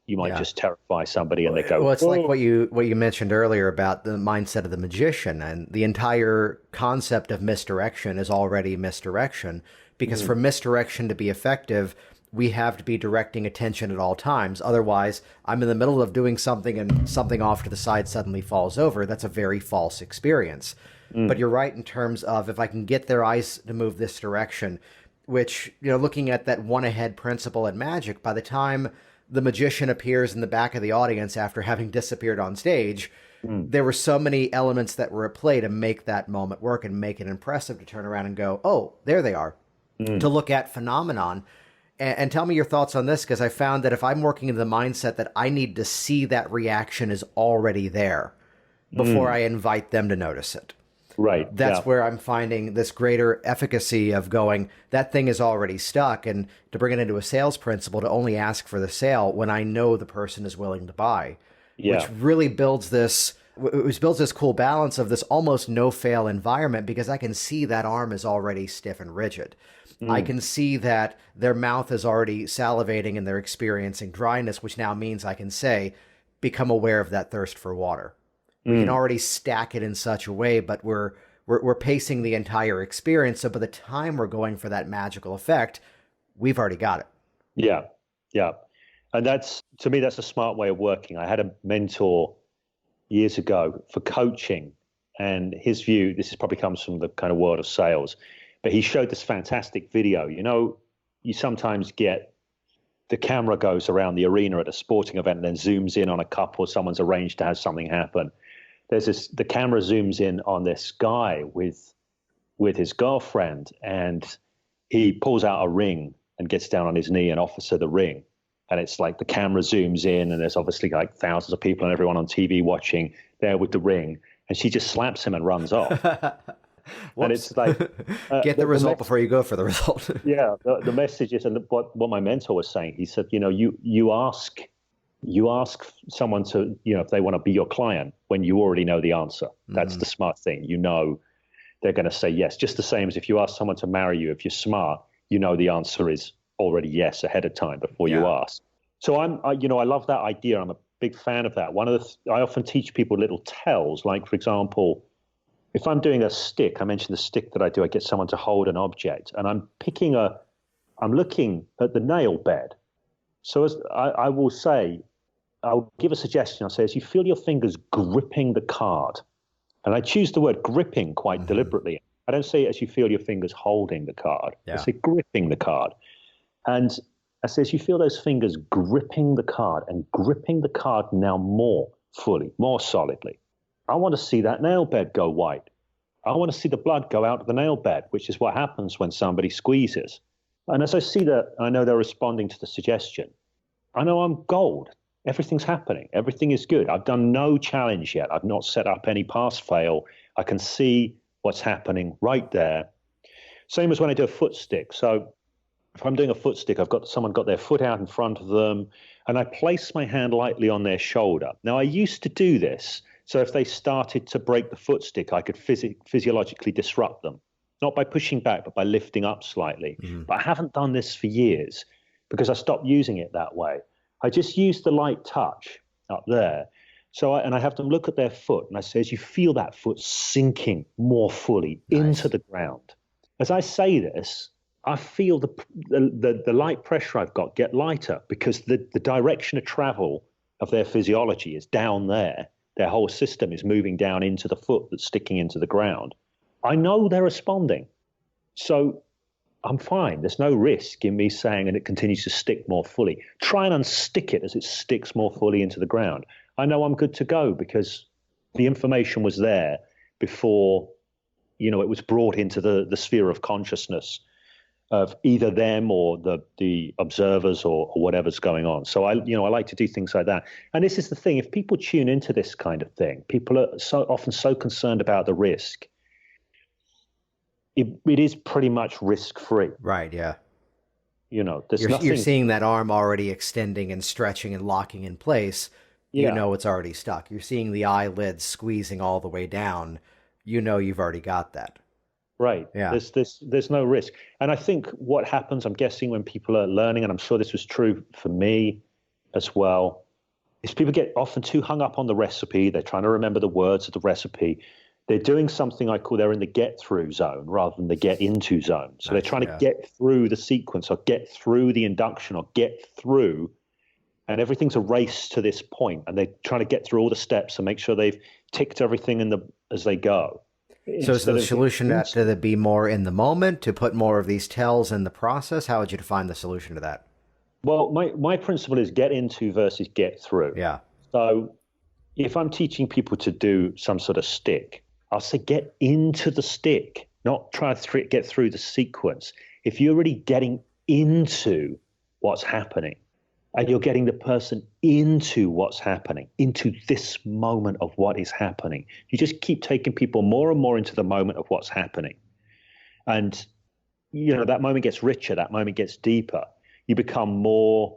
you might just terrify somebody and they go, well, it's like what you mentioned earlier about the mindset of the magician, and the entire concept of misdirection is already misdirection, because for misdirection to be effective, we have to be directing attention at all times. Otherwise, I'm in the middle of doing something and something off to the side suddenly falls over. That's a very false experience. But you're right in terms of, if I can get their eyes to move this direction, which, looking at that one ahead principle in magic, by the time the magician appears in the back of the audience after having disappeared on stage, there were so many elements that were at play to make that moment work and make it impressive to turn around and go, oh, there they are, to look at phenomenon. And tell me your thoughts on this, because I found that if I'm working in the mindset that I need to see that reaction is already there before I invite them to notice it. Right. That's where I'm finding this greater efficacy of going, that thing is already stuck. And to bring it into a sales principle, to only ask for the sale when I know the person is willing to buy, which really builds this cool balance of this almost no-fail environment, because I can see that arm is already stiff and rigid. I can see that their mouth is already salivating and they're experiencing dryness, which now means I can say, become aware of that thirst for water. We can already stack it in such a way, but we're pacing the entire experience. So by the time we're going for that magical effect, we've already got it. Yeah. Yeah. And to me, that's a smart way of working. I had a mentor years ago for coaching, and his view, this probably comes from the kind of world of sales, but he showed this fantastic video. You sometimes get the camera goes around the arena at a sporting event and then zooms in on a couple, someone's arranged to have something happen. The camera zooms in on this guy with his girlfriend, and he pulls out a ring and gets down on his knee and offers her the ring. And it's like the camera zooms in, and there's obviously like thousands of people and everyone on TV watching there with the ring. And she just slaps him and runs off. And it's like, get the result before you go for the result. Yeah. The message is, and what my mentor was saying, he said, you ask someone to, if they want to be your client when you already know the answer. That's the smart thing. They're going to say yes. Just the same as if you ask someone to marry you, if you're smart, the answer is already yes ahead of time before you ask. So I love that idea. I'm a big fan of that. I often teach people little tells, like, for example, if I'm doing a stick, I mentioned the stick that I do, I get someone to hold an object, and I'm looking at the nail bed. So as I will say, I'll give a suggestion. I'll say, as you feel your fingers gripping the card, and I choose the word gripping quite deliberately. I don't say as you feel your fingers holding the card. I say gripping the card. And I say, as you feel those fingers gripping the card and gripping the card now more fully, more solidly, I want to see that nail bed go white. I want to see the blood go out of the nail bed, which is what happens when somebody squeezes. And as I see that, I know they're responding to the suggestion. I know I'm gold. Everything's happening. Everything is good. I've done no challenge yet. I've not set up any pass-fail. I can see what's happening right there. Same as when I do a foot stick. So if I'm doing a foot stick, someone got their foot out in front of them, and I place my hand lightly on their shoulder. Now, I used to do this, so if they started to break the foot stick, I could physiologically disrupt them. Not by pushing back, but by lifting up slightly. But I haven't done this for years because I stopped using it that way. I just use the light touch up there. So I have them look at their foot, and I say, as you feel that foot sinking more fully into the ground. As I say this, I feel the light pressure I've got get lighter because the direction of travel of their physiology is down there. Their whole system is moving down into the foot that's sticking into the ground. I know they're responding. So I'm fine. There's no risk in me saying, and it continues to stick more fully. Try and unstick it as it sticks more fully into the ground. I know I'm good to go because the information was there before, it was brought into the sphere of consciousness of either them or the observers or whatever's going on. So I like to do things like that. And this is the thing, if people tune into this kind of thing, people are so often so concerned about the risk. It is pretty much risk-free. Right, yeah. There's you're, nothing. You're seeing that arm already extending and stretching and locking in place. Yeah. You know it's already stuck. You're seeing the eyelids squeezing all the way down. You've already got that. Right. Yeah. There's no risk. And I think what happens, I'm guessing, when people are learning, and I'm sure this was true for me as well, is people get often too hung up on the recipe. They're trying to remember the words of the recipe. They're doing something they're in the get-through zone rather than the get-into zone. So they're trying to get through the sequence or get through the induction or get through, and everything's a race to this point, and they're trying to get through all the steps and make sure they've ticked everything as they go. So is the solution to be more in the moment, to put more of these tells in the process? How would you define the solution to that? Well, my principle is get into versus get through. Yeah. So if I'm teaching people to do some sort of stick, I'll say get into the stick, not try to get through the sequence. If you're already getting into what's happening and you're getting the person into what's happening, into this moment of what is happening, you just keep taking people more and more into the moment of what's happening. And, that moment gets richer, that moment gets deeper. You become more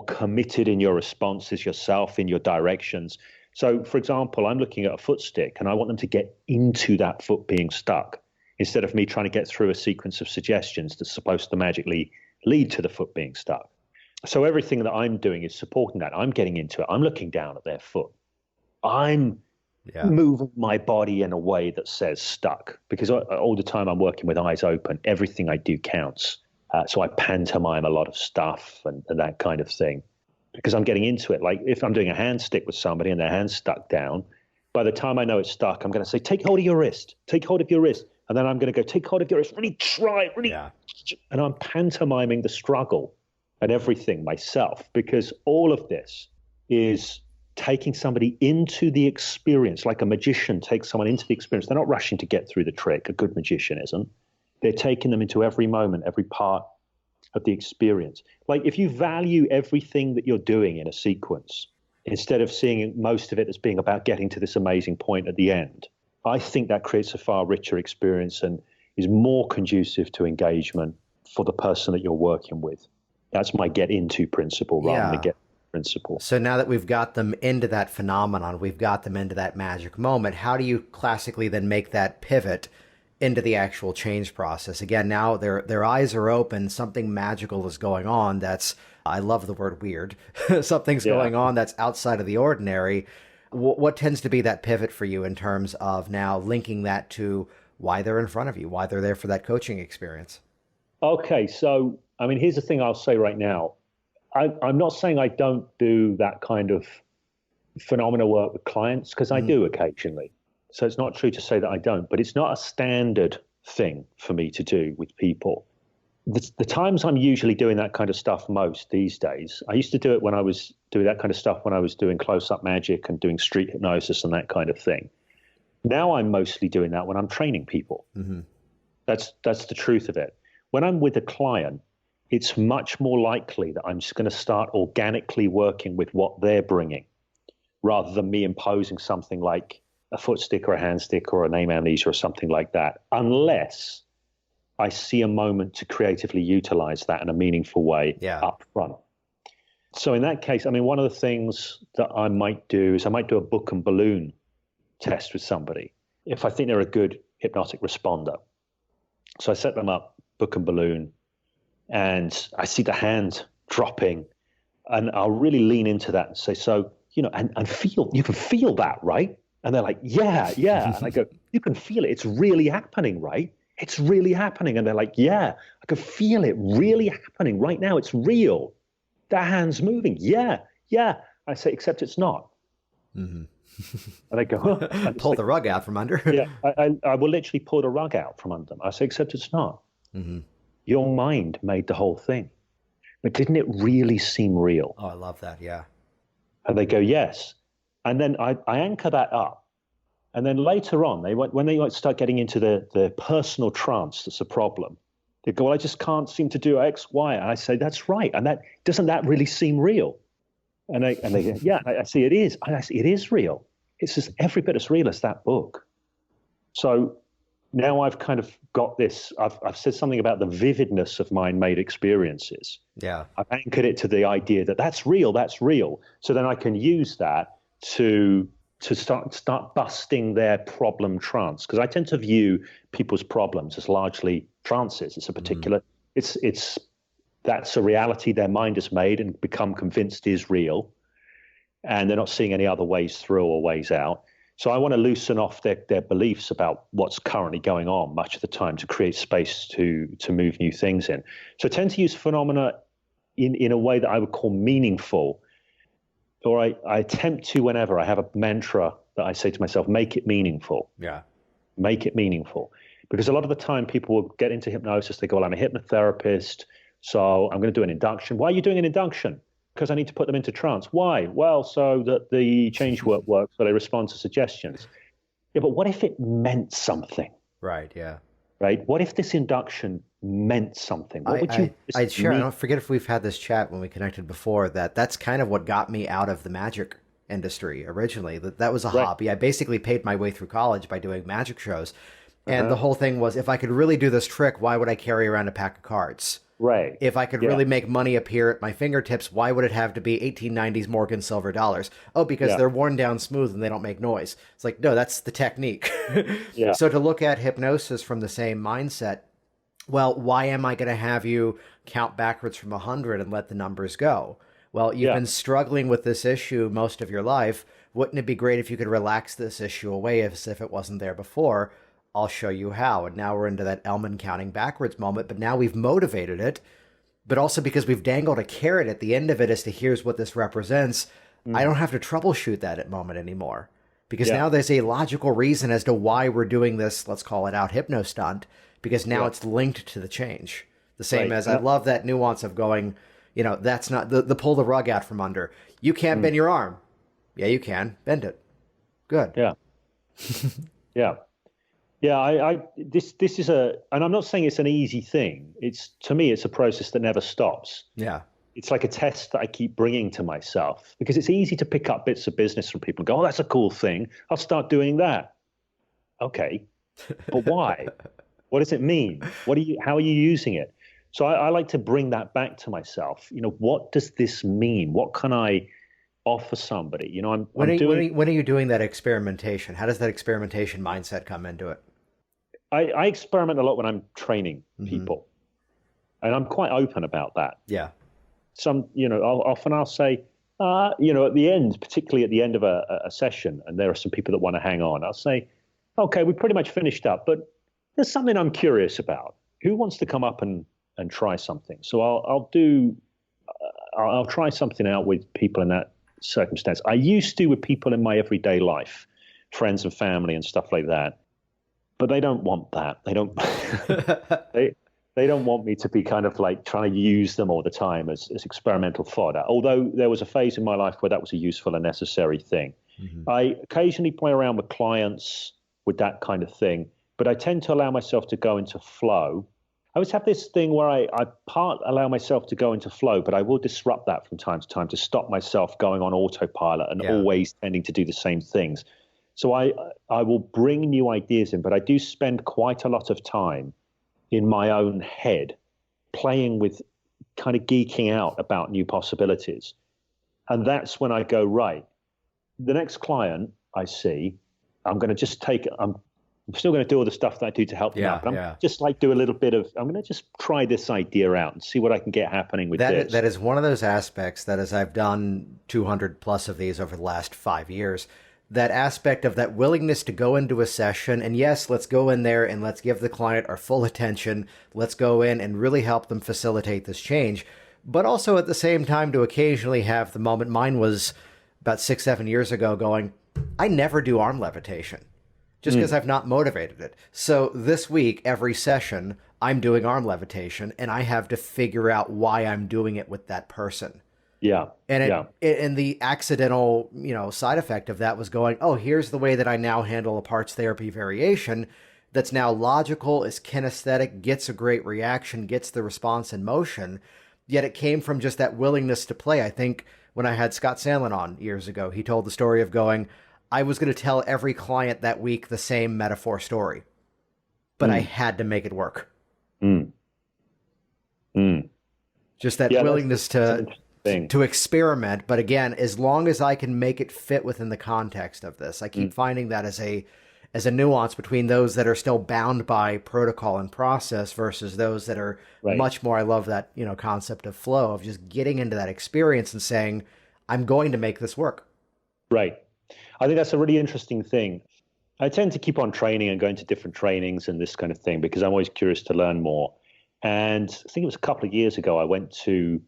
committed in your responses yourself, in your directions. So, for example, I'm looking at a foot stick and I want them to get into that foot being stuck instead of me trying to get through a sequence of suggestions that's supposed to magically lead to the foot being stuck. So everything that I'm doing is supporting that. I'm getting into it. I'm looking down at their foot. I'm moving my body in a way that says stuck because all the time I'm working with eyes open. Everything I do counts. So I pantomime a lot of stuff and that kind of thing. Because I'm getting into it. Like if I'm doing a hand stick with somebody and their hand's stuck down, by the time I know it's stuck, I'm going to say, take hold of your wrist, take hold of your wrist. And then I'm going to go, take hold of your wrist, really try, really. Yeah. And I'm pantomiming the struggle and everything myself, because all of this is taking somebody into the experience, like a magician takes someone into the experience. They're not rushing to get through the trick. A good magician isn't. They're taking them into every moment, every part of the experience. Like if you value everything that you're doing in a sequence, instead of seeing most of it as being about getting to this amazing point at the end, I think that creates a far richer experience and is more conducive to engagement for the person that you're working with. That's my get into principle rather than the get principle. So now that we've got them into that phenomenon, we've got them into that magic moment, how do you classically then make that pivot into the actual change process? Again, now their eyes are open, something magical is going on that's, I love the word weird, something's going on that's outside of the ordinary. What tends to be that pivot for you in terms of now linking that to why they're in front of you, why they're there for that coaching experience? Okay, so I mean, here's the thing I'll say right now. I'm not saying I don't do that kind of phenomena work with clients, because I do occasionally. So it's not true to say that I don't, but it's not a standard thing for me to do with people. The times I'm usually doing that kind of stuff most these days, I used to do it when I was doing that kind of stuff when I was doing close-up magic and doing street hypnosis and that kind of thing. Now I'm mostly doing that when I'm training people. That's the truth of it. When I'm with a client, it's much more likely that I'm just going to start organically working with what they're bringing, rather than me imposing something like a foot stick or a hand stick or a name amnesia or something like that, unless I see a moment to creatively utilize that in a meaningful way up front. So in that case, I mean, one of the things that I might do is I might do a book and balloon test with somebody if I think they're a good hypnotic responder. So I set them up, book and balloon, and I see the hand dropping, and I'll really lean into that and say, so, you know, and feel, you can feel that, right? And they're like, yeah. And I go, you can feel it. It's really happening, right? It's really happening. And they're like, yeah, I can feel it really happening right now. It's real. That hand's moving. Yeah. I say, except it's not. And they go, huh? And Pull the rug out from under. I will literally pull the rug out from under them. I say, except it's not. Your mind made the whole thing. But didn't it really seem real? Oh, I love that. Yeah. And they go, yes. And then I anchor that up. And then later on, when they start getting into the personal trance that's a problem, they go, well, I just can't seem to do X, Y. And I say, that's right. And doesn't that really seem real? And they go, yeah, I see it is. And I say, it is real. It's just every bit as real as that book. So now I've kind of got this, I've said something about the vividness of mind-made experiences. Yeah. I've anchored it to the idea that that's real. So then I can use that to start busting their problem trance. Because I tend to view people's problems as largely trances. It's a particular, that's a reality their mind has made and become convinced is real. And they're not seeing any other ways through or ways out. So I want to loosen off their beliefs about what's currently going on much of the time to create space to move new things in. So I tend to use phenomena in a way that I would call meaningful, or I attempt to whenever I have a mantra that I say to myself, make it meaningful. Yeah. Make it meaningful. Because a lot of the time people will get into hypnosis, they go, well, I'm a hypnotherapist, so I'm going to do an induction. Why are you doing an induction? Because I need to put them into trance. Why? Well, so that the change work works, so they respond to suggestions. Yeah, but what if it meant something? Right, yeah. Right? What if this induction meant something? What would you I'd share, I don't forget if we've had this chat when we connected before, that's kind of what got me out of the magic industry originally. That was a hobby. I basically paid my way through college by doing magic shows. And the whole thing was, if I could really do this trick, why would I carry around a pack of cards? Right. If I could really make money appear at my fingertips, why would it have to be 1890s Morgan silver dollars? Oh, because they're worn down smooth and they don't make noise. It's like, no, that's the technique. So to look at hypnosis from the same mindset, well, why am I going to have you count backwards from 100 and let the numbers go? Well, you've been struggling with this issue most of your life. Wouldn't it be great if you could relax this issue away as if it wasn't there before? I'll show you how. And now we're into that Elman counting backwards moment, but now we've motivated it, but also because we've dangled a carrot at the end of it as to here's what this represents. I don't have to troubleshoot that moment anymore, because now there's a logical reason as to why we're doing this, let's call it out hypno stunt, because now it's linked to the change. The same as I love that nuance of going, you know, that's not the pull the rug out from under. You can't bend your arm. Yeah, you can. Bend it. Good. Yeah. Yeah, this is and I'm not saying it's an easy thing. To me, it's a process that never stops. Yeah. It's like a test that I keep bringing to myself, because it's easy to pick up bits of business from people and go, oh, that's a cool thing. I'll start doing that. Okay. But why? What does it mean? How are you using it? So I like to bring that back to myself. You know, what does this mean? What can I offer somebody? You know, when are you doing that experimentation? How does that experimentation mindset come into it? I experiment a lot when I'm training people, and I'm quite open about that. Yeah. You know, often I'll say, At the end, particularly at the end of a session, and there are some people that want to hang on, I'll say, okay, we pretty much finished up, but there's something I'm curious about. Who wants to come up and try something? So I'll try something out with people in that circumstance. I used to with people in my everyday life, friends and family and stuff like that, but they don't want that. They don't. They don't want me to be kind of like trying to use them all the time as experimental fodder. Although there was a phase in my life where that was a useful and necessary thing. Mm-hmm. I occasionally play around with clients with that kind of thing, but I tend to allow myself to go into flow. I always have this thing where I part allow myself to go into flow, but I will disrupt that from time to time to stop myself going on autopilot and always tending to do the same things. So I will bring new ideas in, but I do spend quite a lot of time in my own head, playing with, kind of geeking out about new possibilities. And that's when I go, right, the next client I see, I'm going to just I'm still going to do all the stuff that I do to help them out. But I'm just like do a little bit of, I'm going to just try this idea out and see what I can get happening with this. That is one of those aspects that, as I've done 200 plus of these over the last 5 years, that aspect of that willingness to go into a session and yes, let's go in there and let's give the client our full attention. Let's go in and really help them facilitate this change. But also at the same time to occasionally have the moment, mine was about 6-7 years ago, going, I never do arm levitation just because I've not motivated it. So this week, every session, I'm doing arm levitation and I have to figure out why I'm doing it with that person. Yeah. And and the accidental, side effect of that was going, oh, here's the way that I now handle a parts therapy variation that's now logical, is kinesthetic, gets a great reaction, gets the response in motion. Yet it came from just that willingness to play. I think when I had Scott Sandlin on years ago, he told the story of going, I was going to tell every client that week the same metaphor story, but I had to make it work. Just that willingness to experiment. But again, as long as I can make it fit within the context of this, I keep finding that as a nuance between those that are still bound by protocol and process versus those that are much more, I love that, concept of flow, of just getting into that experience and saying, I'm going to make this work. Right. I think that's a really interesting thing. I tend to keep on training and going to different trainings and this kind of thing because I'm always curious to learn more. And I think it was a couple of years ago, I went to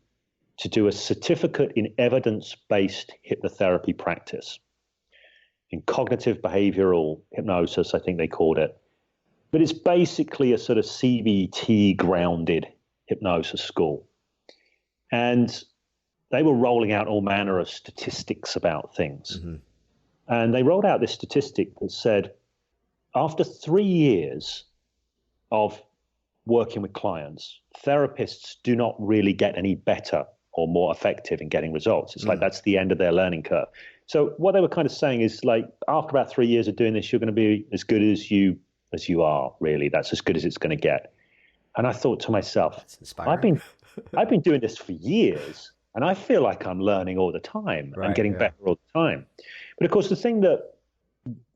do a certificate in evidence-based hypnotherapy practice, in cognitive behavioral hypnosis, I think they called it. But it's basically a sort of CBT-grounded hypnosis school. And they were rolling out all manner of statistics about things. Mm-hmm. And they rolled out this statistic that said, after 3 years of working with clients, therapists do not really get any better or more effective in getting results. It's like that's the end of their learning curve. So what they were kind of saying is like, after about 3 years of doing this, you're going to be as good as you are, really. That's as good as it's going to get. And I thought to myself, I've been doing this for years, and I feel like I'm learning all the time and getting better all the time. But of course, the thing that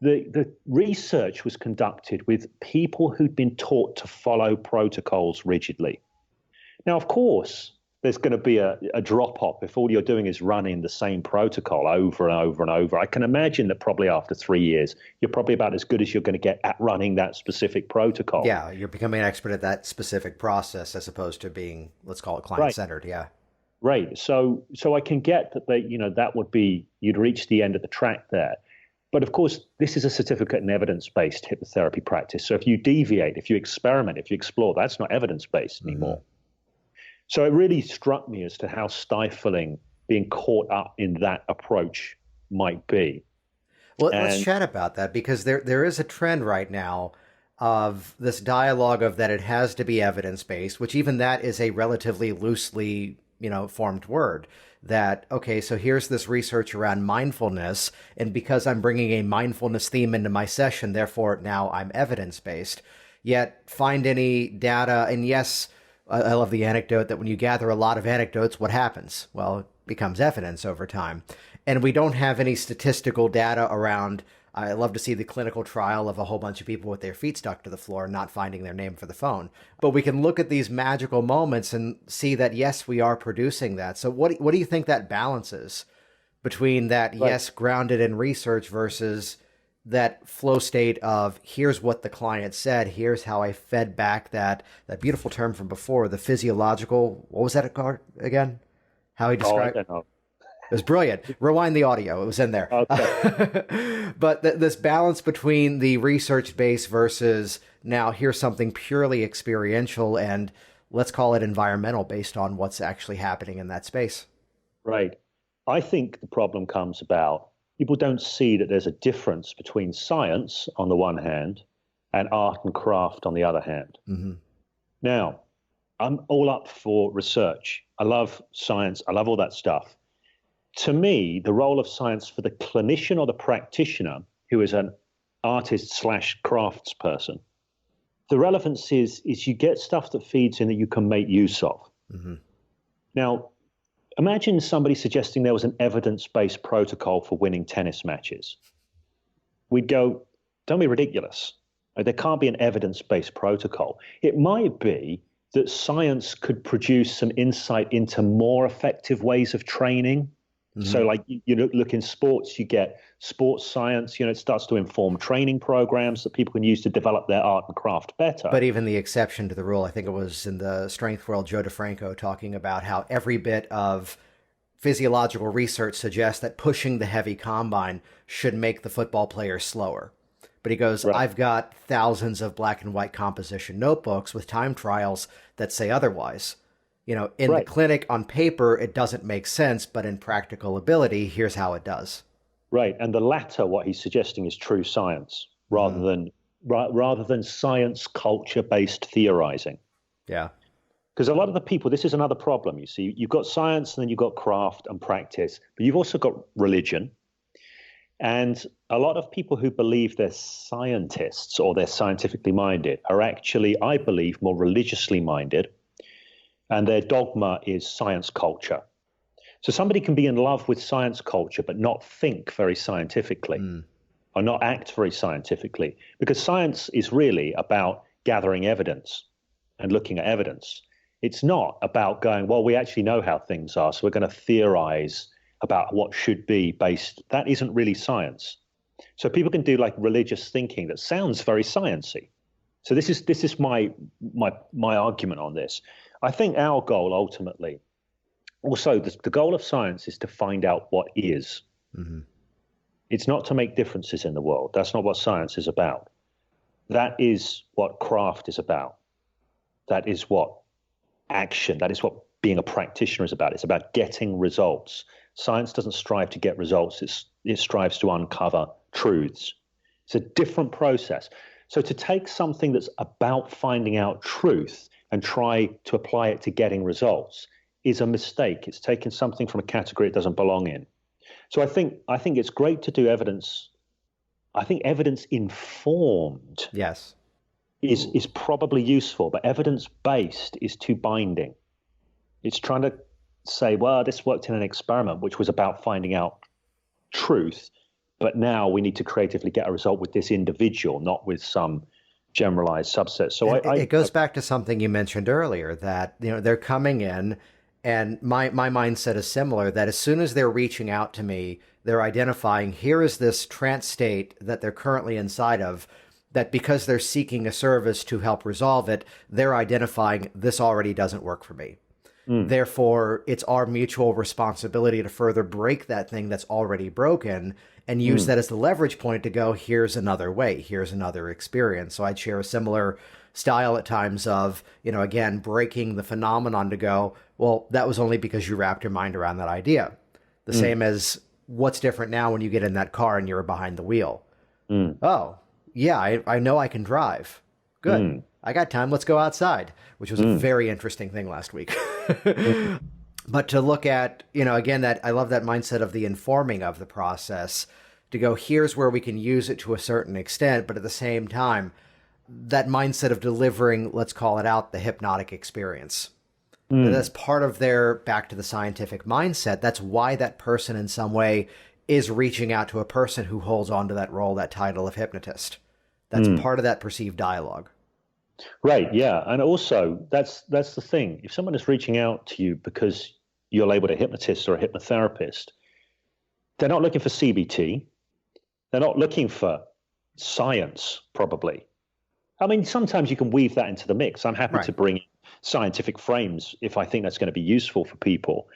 the research was conducted with people who'd been taught to follow protocols rigidly. Now, of course, there's going to be a drop-off if all you're doing is running the same protocol over and over and over. I can imagine that probably after 3 years, you're probably about as good as you're going to get at running that specific protocol. Yeah, you're becoming an expert at that specific process as opposed to being, let's call it client-centered, Right. So I can get that that would be, you'd reach the end of the track there. But of course, this is a certificate in evidence-based hypnotherapy practice. So if you deviate, if you experiment, if you explore, that's not evidence-based anymore. So it really struck me as to how stifling being caught up in that approach might be. Well, let's chat about that, because there is a trend right now of this dialogue of that it has to be evidence-based, which even that is a relatively loosely formed word. That, okay, so here's this research around mindfulness, and because I'm bringing a mindfulness theme into my session, therefore now I'm evidence-based. Yet find any data, and yes, I love the anecdote that when you gather a lot of anecdotes, what happens? Well, it becomes evidence over time. And we don't have any statistical data around, I love to see the clinical trial of a whole bunch of people with their feet stuck to the floor, not finding their name for the phone. But we can look at these magical moments and see that, yes, we are producing that. So what do you think that balance is between that, Right. yes, grounded in research versus that flow state of here's what the client said, here's how I fed back that beautiful term from before, the physiological, what was that called again? How he Oh, I described don't know. it was brilliant. Rewind the audio. It was in there. Okay. But this balance between the research base versus now here's something purely experiential and let's call it environmental based on what's actually happening in that space. Right. I think the problem comes about people don't see that there's a difference between science on the one hand and art and craft on the other hand. Mm-hmm. Now, I'm all up for research. I love science. I love all that stuff. To me, the role of science for the clinician or the practitioner who is an artist slash crafts person, the relevance is you get stuff that feeds in that you can make use of. Mm-hmm. Now, imagine somebody suggesting there was an evidence-based protocol for winning tennis matches. We'd go, don't be ridiculous. There can't be an evidence-based protocol. It might be that science could produce some insight into more effective ways of training. Mm-hmm. So like you look in sports, you get sports science, it starts to inform training programs that people can use to develop their art and craft better. But even the exception to the rule, I think it was in the Strength World, Joe DeFranco talking about how every bit of physiological research suggests that pushing the heavy combine should make the football player slower. But he goes, right. I've got thousands of black and white composition notebooks with time trials that say otherwise. In right. the clinic on paper, it doesn't make sense, but in practical ability, here's how it does. Right. And the latter, what he's suggesting is true science rather than science culture-based theorizing. Yeah. Because a lot of the people, this is another problem. You see, you've got science and then you've got craft and practice, but you've also got religion. And a lot of people who believe they're scientists or they're scientifically minded are actually, I believe, more religiously minded. And their dogma is science culture. So somebody can be in love with science culture, but not think very scientifically or not act very scientifically, because science is really about gathering evidence and looking at evidence. It's not about going, well, we actually know how things are, so we're going to theorize about what should be based. That isn't really science. So people can do like religious thinking that sounds very sciencey. So this is my argument on this. I think our goal ultimately, also the goal of science is to find out what is. Mm-hmm. It's not to make differences in the world. That's not what science is about. That is what craft is about. That is what action, that is what being a practitioner is about. It's about getting results. Science doesn't strive to get results. It strives to uncover truths. It's a different process. So to take something that's about finding out truth and try to apply it to getting results is a mistake. It's taking something from a category it doesn't belong in. So I think it's great to do evidence. I think evidence informed is probably useful, but evidence based is too binding. It's trying to say, well, this worked in an experiment, which was about finding out truth, but now we need to creatively get a result with this individual, not with some generalized subset. So it goes back to something you mentioned earlier, that they're coming in, and my mindset is similar, that as soon as they're reaching out to me, they're identifying here is this trance state that they're currently inside of, that because they're seeking a service to help resolve it, they're identifying this already doesn't work for me. Therefore, it's our mutual responsibility to further break that thing that's already broken and use that as the leverage point to go, here's another way, here's another experience. So I'd share a similar style at times of, again, breaking the phenomenon to go, well, that was only because you wrapped your mind around that idea. The same as what's different now when you get in that car and you're behind the wheel. Oh, yeah, I know I can drive. Good. I got time. Let's go outside, which was a very interesting thing last week. But to look at, again, that I love that mindset of the informing of the process to go, here's where we can use it to a certain extent, but at the same time, that mindset of delivering, let's call it out, the hypnotic experience. That's part of their back to the scientific mindset. That's why that person in some way is reaching out to a person who holds on to that role, that title of hypnotist. That's part of that perceived dialogue. Right, yeah. And also, that's the thing. If someone is reaching out to you because you're labeled a hypnotist or a hypnotherapist, They're not looking for CBT. They're not looking for science, probably. I mean, sometimes you can weave that into the mix. I'm happy to bring scientific frames if I think that's going to be useful for people.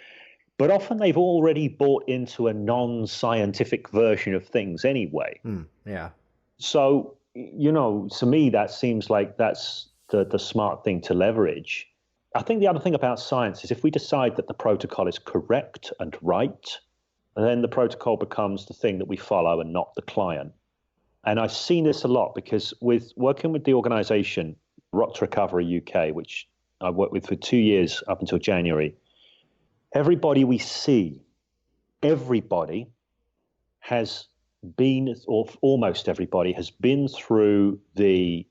But often they've already bought into a non-scientific version of things anyway. Yeah. So, to me, that seems like that's the smart thing to leverage. I think the other thing about science is if we decide that the protocol is correct and right, then the protocol becomes the thing that we follow and not the client. And I've seen this a lot because with working with the organization, Rock to Recovery UK, which I worked with for 2 years up until January, everybody we see, everybody has been, or almost everybody has been through the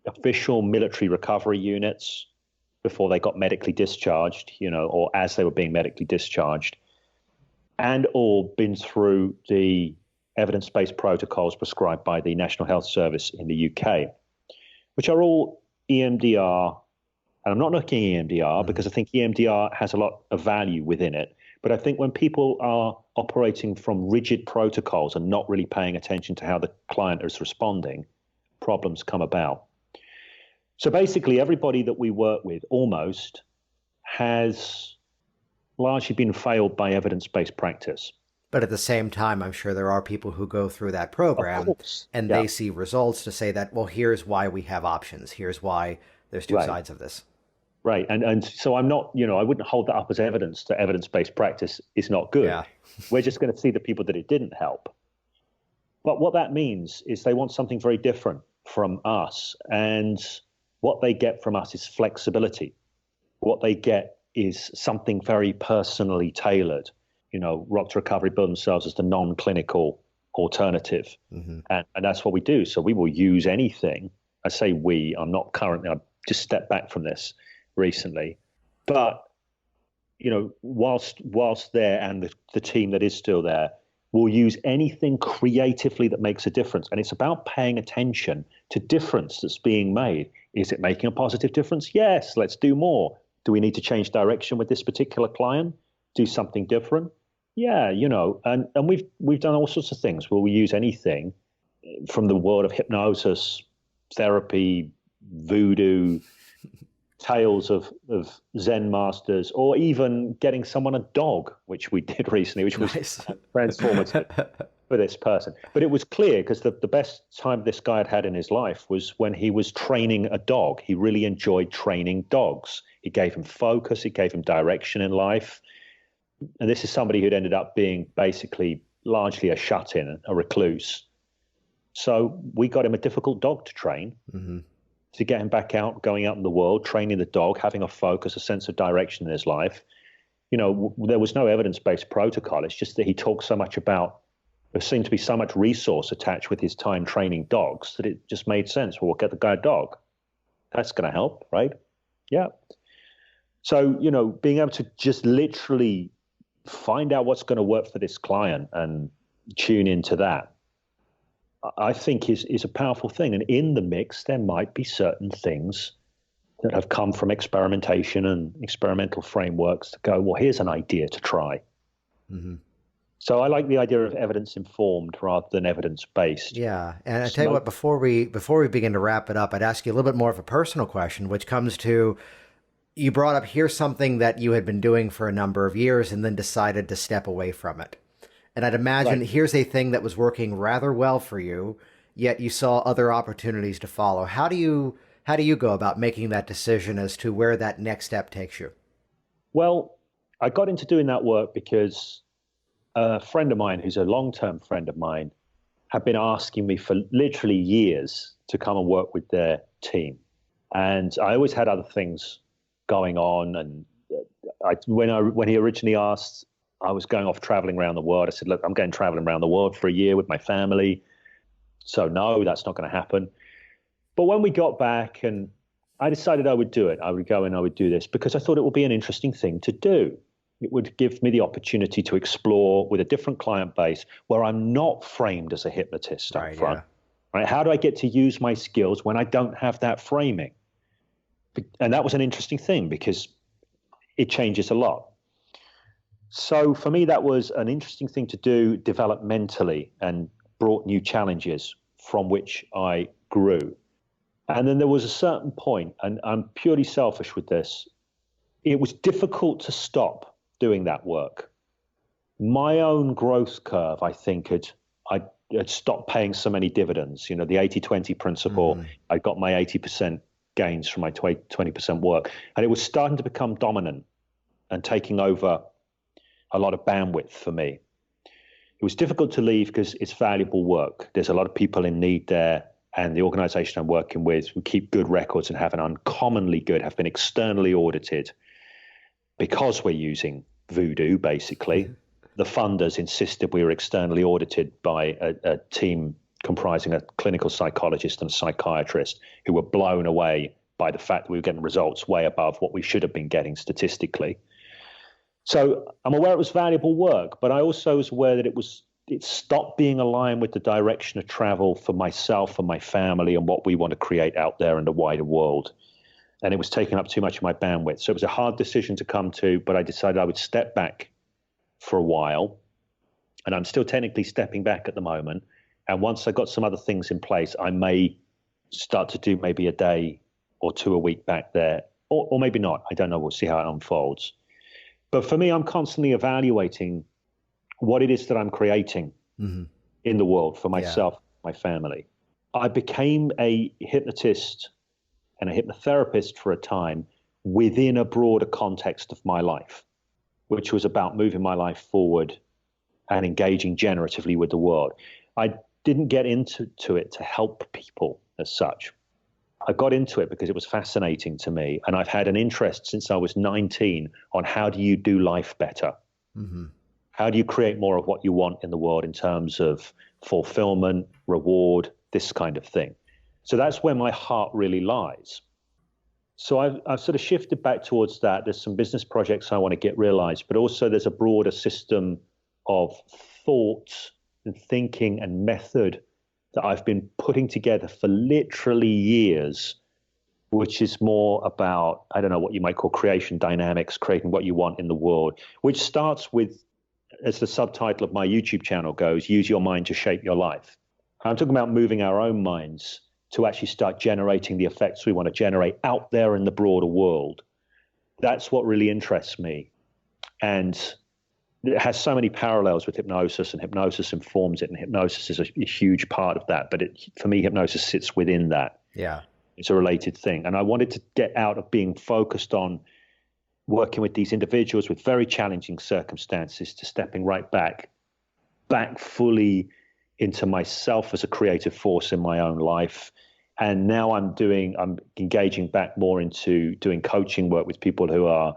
official military recovery units before they got medically discharged, or as they were being medically discharged, and or been through the evidence-based protocols prescribed by the National Health Service in the UK, which are all EMDR. And I'm not knocking EMDR because I think EMDR has a lot of value within it. But I think when people are operating from rigid protocols and not really paying attention to how the client is responding, problems come about. So basically, everybody that we work with almost has largely been failed by evidence-based practice. But at the same time, I'm sure there are people who go through that program and they see results to say that, well, here's why we have options. Here's why there's two sides of this. Right. And so I'm not, I wouldn't hold that up as evidence that evidence-based practice is not good. Yeah. We're just going to see the people that it didn't help. But what that means is they want something very different from us. And what they get from us is flexibility. What they get is something very personally tailored. Rock to Recovery build themselves as the non-clinical alternative. And that's what we do. So we will use anything. I say we, I'm not currently, I've just stepped back from this recently. But, whilst there and the team that is still there, will use anything creatively that makes a difference. And it's about paying attention to difference that's being made. Is it making a positive difference? Yes, let's do more. Do we need to change direction with this particular client? Do something different? Yeah, and we've done all sorts of things where we use anything from the world of hypnosis, therapy, voodoo, tales of Zen masters, or even getting someone a dog, which we did recently, which was transformative for this person. But it was clear because the best time this guy had in his life was when he was training a dog. He really enjoyed training dogs. It gave him focus. It gave him direction in life. And this is somebody who'd ended up being basically largely a shut-in, a recluse. So we got him a difficult dog to train, to get him back out, going out in the world, training the dog, having a focus, a sense of direction in his life. There was no evidence-based protocol. It's just that he talked so much about, there seemed to be so much resource attached with his time training dogs that it just made sense. Well, we'll get the guy a dog. That's going to help, right? Yeah. So, being able to just literally find out what's going to work for this client and tune into that, I think is a powerful thing. And in the mix, there might be certain things that have come from experimentation and experimental frameworks to go, well, here's an idea to try. So I like the idea of evidence-informed rather than evidence-based. Yeah, and I tell you what, before we begin to wrap it up, I'd ask you a little bit more of a personal question, which comes to, you brought up here's something that you had been doing for a number of years and then decided to step away from it. And I'd imagine here's a thing that was working rather well for you, yet you saw other opportunities to follow. How do you go about making that decision as to where that next step takes you? Well, I got into doing that work because a friend of mine, who's a long-term friend of mine, had been asking me for literally years to come and work with their team. And I always had other things going on. And when he originally asked, I was going off traveling around the world. I said, look, I'm going traveling around the world for a year with my family. So no, that's not going to happen. But when we got back, and I decided I would do it, I would go and I would do this because I thought it would be an interesting thing to do. It would give me the opportunity to explore with a different client base where I'm not framed as a hypnotist up front. Yeah. Right? How do I get to use my skills when I don't have that framing? And that was an interesting thing because it changes a lot. So for me, that was an interesting thing to do developmentally and brought new challenges from which I grew. And then there was a certain point, and I'm purely selfish with this, it was difficult to stop doing that work. My own growth curve, I think, had stopped paying so many dividends. You know, the 80-20 principle, I got my 80% gains from my 20% work. And it was starting to become dominant and taking over a lot of bandwidth for me. It was difficult to leave because it's valuable work. There's a lot of people in need there. And the organization I'm working with, we keep good records and have have been externally audited because we're using Voodoo, basically. The funders insisted we were externally audited by a team comprising a clinical psychologist and a psychiatrist who were blown away by the fact that we were getting results way above what we should have been getting statistically. So I'm aware it was valuable work, but I also was aware that it stopped being aligned with the direction of travel for myself and my family and what we want to create out there in the wider world. And it was taking up too much of my bandwidth. So it was a hard decision to come to, but I decided I would step back for a while. And I'm still technically stepping back at the moment. And once I got some other things in place, I may start to do maybe a day or two a week back there, or maybe not. I don't know. We'll see how it unfolds. But for me, I'm constantly evaluating what it is that I'm creating in the world for myself, my family. I became a hypnotist and a hypnotherapist for a time within a broader context of my life, which was about moving my life forward and engaging generatively with the world. I didn't get into it to help people as such. I got into it because it was fascinating to me. And I've had an interest since I was 19 on how do you do life better? How do you create more of what you want in the world in terms of fulfillment, reward, this kind of thing? So that's where my heart really lies. So I've sort of shifted back towards that. There's some business projects I want to get realized, but also there's a broader system of thought and thinking and method that I've been putting together for literally years, which is more about, I don't know, what you might call creation dynamics, creating what you want in the world, which starts with, as the subtitle of my YouTube channel goes, use your mind to shape your life. I'm talking about moving our own minds to actually start generating the effects we want to generate out there in the broader world. That's what really interests me. And it has so many parallels with hypnosis, and hypnosis informs it, and hypnosis is a huge part of that. But for me, hypnosis sits within that. Yeah. It's a related thing. And I wanted to get out of being focused on working with these individuals with very challenging circumstances to stepping right back fully into myself as a creative force in my own life. And now I'm engaging back more into doing coaching work with people who are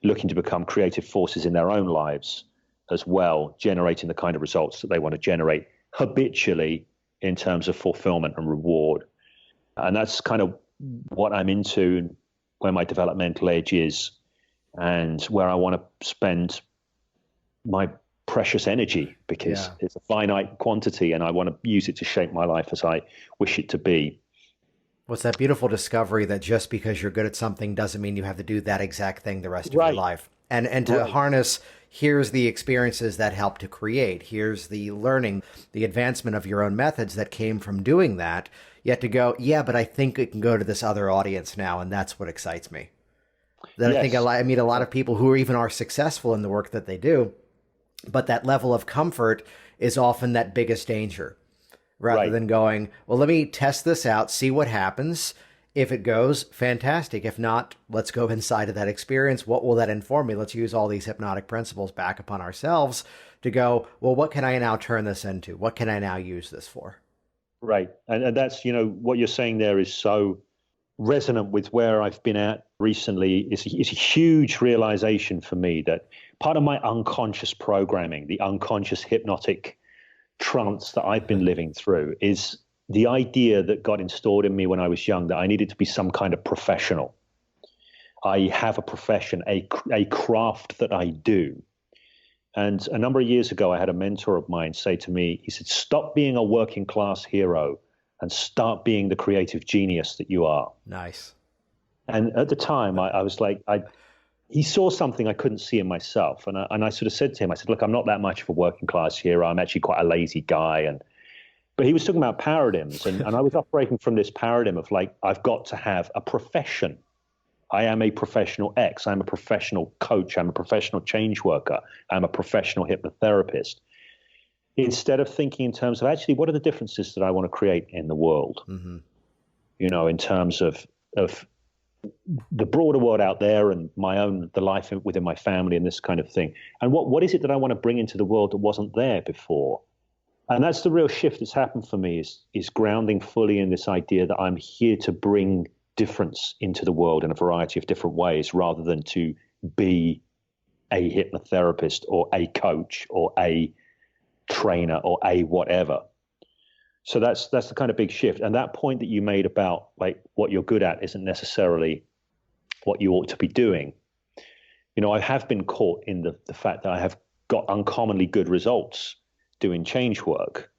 looking to become creative forces in their own lives as well, generating the kind of results that they want to generate habitually in terms of fulfillment and reward. And that's kind of what I'm into, where my developmental edge is, and where I want to spend my precious energy, because it's a finite quantity and I want to use it to shape my life as I wish it to be. What's that beautiful discovery that just because you're good at something doesn't mean you have to do that exact thing the rest of your life. And to harness, here's the experiences that help to create. Here's the learning, the advancement of your own methods that came from doing that. Yet to go, but I think it can go to this other audience now, and that's what excites me. I think I meet a lot of people who are successful in the work that they do, but that level of comfort is often that biggest danger. Rather than going, well, let me test this out, see what happens. If it goes, fantastic. If not, let's go inside of that experience. What will that inform me? Let's use all these hypnotic principles back upon ourselves to go, well, what can I now turn this into? What can I now use this for? Right. And that's, what you're saying there is so resonant with where I've been at recently. It's a huge realization for me that part of my unconscious programming, the unconscious hypnotic trance that I've been living through, is the idea that got installed in me when I was young that I needed to be some kind of professional. I have a profession, a craft that I do. And a number of years ago, I had a mentor of mine say to me, he said, stop being a working class hero and start being the creative genius that you are. Nice. And at the time, I was like, he saw something I couldn't see in myself. And I sort of said to him, I said, look, I'm not that much of a working class hero. I'm actually quite a lazy guy. But he was talking about paradigms. And I was operating from this paradigm of like, I've got to have a profession. I am a professional X. I'm a professional coach. I'm a professional change worker. I'm a professional hypnotherapist. Instead of thinking in terms of actually, what are the differences that I want to create in the world? Mm-hmm. You know, in terms of the broader world out there and the life within my family and this kind of thing. And what is it that I want to bring into the world that wasn't there before? And that's the real shift that's happened for me is grounding fully in this idea that I'm here to bring difference into the world in a variety of different ways rather than to be a hypnotherapist or a coach or a trainer or a whatever. So that's the kind of big shift. And that point that you made about like what you're good at isn't necessarily what you ought to be doing. You know, I have been caught in the fact that I have got uncommonly good results doing change work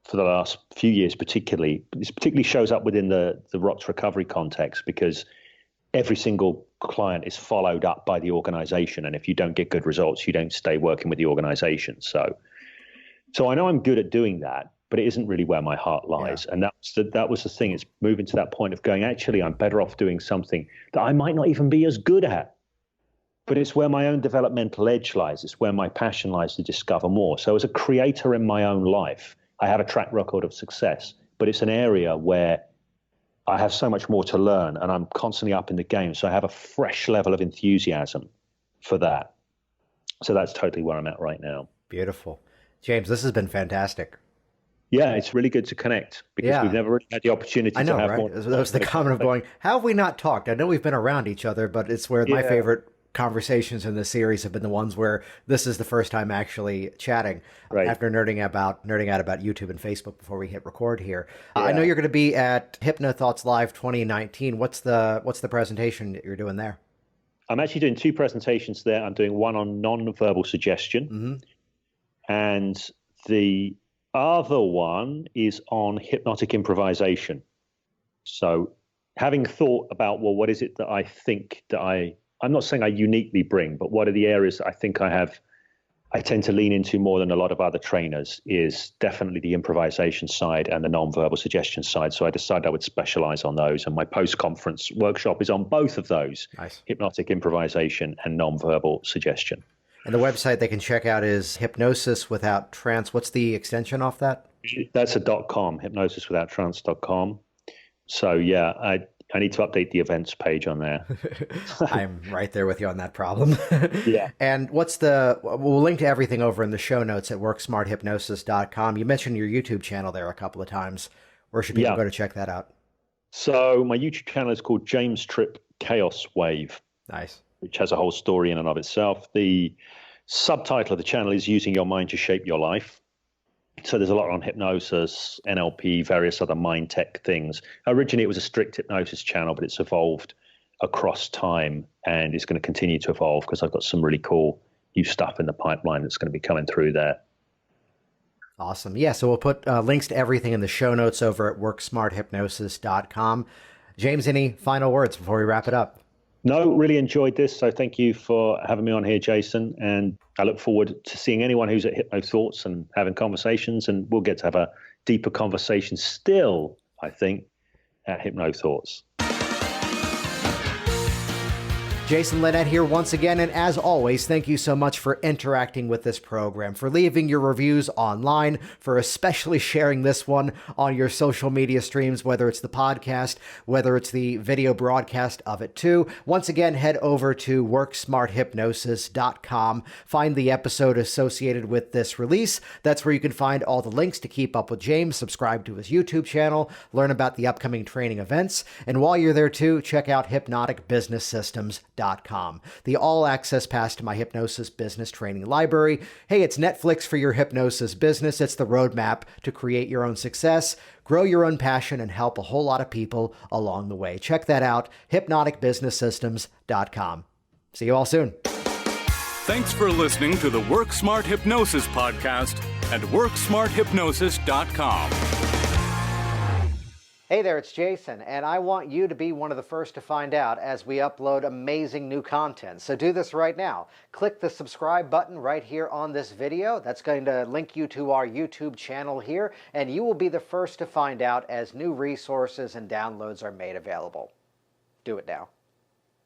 for the last few years, particularly. This particularly shows up within the ROTS recovery context because every single client is followed up by the organization. And if you don't get good results, you don't stay working with the organization. So I know I'm good at doing that, but it isn't really where my heart lies. Yeah. And that was the thing. It's moving to that point of going, actually, I'm better off doing something that I might not even be as good at. But it's where my own developmental edge lies. It's where my passion lies to discover more. So as a creator in my own life, I have a track record of success, but it's an area where I have so much more to learn and I'm constantly up in the game. So I have a fresh level of enthusiasm for that. So that's totally where I'm at right now. Beautiful. James, this has been fantastic. Yeah, it's really good to connect because we've never really had the opportunity to have more. That was the comment of going, how have we not talked? I know we've been around each other, but it's where my favorite conversations in this series have been the ones where this is the first time actually chatting after nerding out about YouTube and Facebook before we hit record here. I know you're going to be at Hypnothoughts Live 2019. What's the presentation that you're doing there? I'm actually doing 2 presentations there. I'm doing one on non-verbal suggestion and the other one is on hypnotic improvisation. So having thought about, well, what is it that I think that I'm not saying I uniquely bring, but what are the areas that I think I tend to lean into more than a lot of other trainers is definitely the improvisation side and the non-verbal suggestion side. So I decided I would specialize on those. And my post-conference workshop is on both of those, hypnotic improvisation and non-verbal suggestion. And the website they can check out is Hypnosis Without Trance. What's the extension off that? That's a .com, hypnosiswithouttrance.com. So yeah, I need to update the events page on there. I'm right there with you on that problem. Yeah. And we'll link to everything over in the show notes at worksmarthypnosis.com. You mentioned your YouTube channel there a couple of times. Where should people go to check that out? So my YouTube channel is called James Tripp Chaos Wave. Nice. Which has a whole story in and of itself. The subtitle of the channel is Using Your Mind to Shape Your Life. So there's a lot on hypnosis, NLP, various other mind tech things. Originally, it was a strict hypnosis channel, but it's evolved across time and it's going to continue to evolve because I've got some really cool new stuff in the pipeline that's going to be coming through there. Awesome. Yeah, so we'll put links to everything in the show notes over at worksmarthypnosis.com. James, any final words before we wrap it up? No, really enjoyed this. So thank you for having me on here, Jason. And I look forward to seeing anyone who's at Hypnothoughts and having conversations. And we'll get to have a deeper conversation still, I think, at Hypnothoughts. Jason Linett here once again, and as always, thank you so much for interacting with this program, for leaving your reviews online, for especially sharing this one on your social media streams, whether it's the podcast, whether it's the video broadcast of it too. Once again, head over to worksmarthypnosis.com, find the episode associated with this release. That's where you can find all the links to keep up with James, subscribe to his YouTube channel, learn about the upcoming training events, and while you're there too, check out hypnoticbusinesssystems.com. The all-access pass to my hypnosis business training library. Hey, it's Netflix for your hypnosis business. It's the roadmap to create your own success, grow your own passion, and help a whole lot of people along the way. Check that out, hypnoticbusinesssystems.com. See you all soon. Thanks for listening to the Work Smart Hypnosis podcast at worksmarthypnosis.com. Hey there, it's Jason, and I want you to be one of the first to find out as we upload amazing new content. So do this right now. Click the subscribe button right here on this video. That's going to link you to our YouTube channel here, and you will be the first to find out as new resources and downloads are made available. Do it now.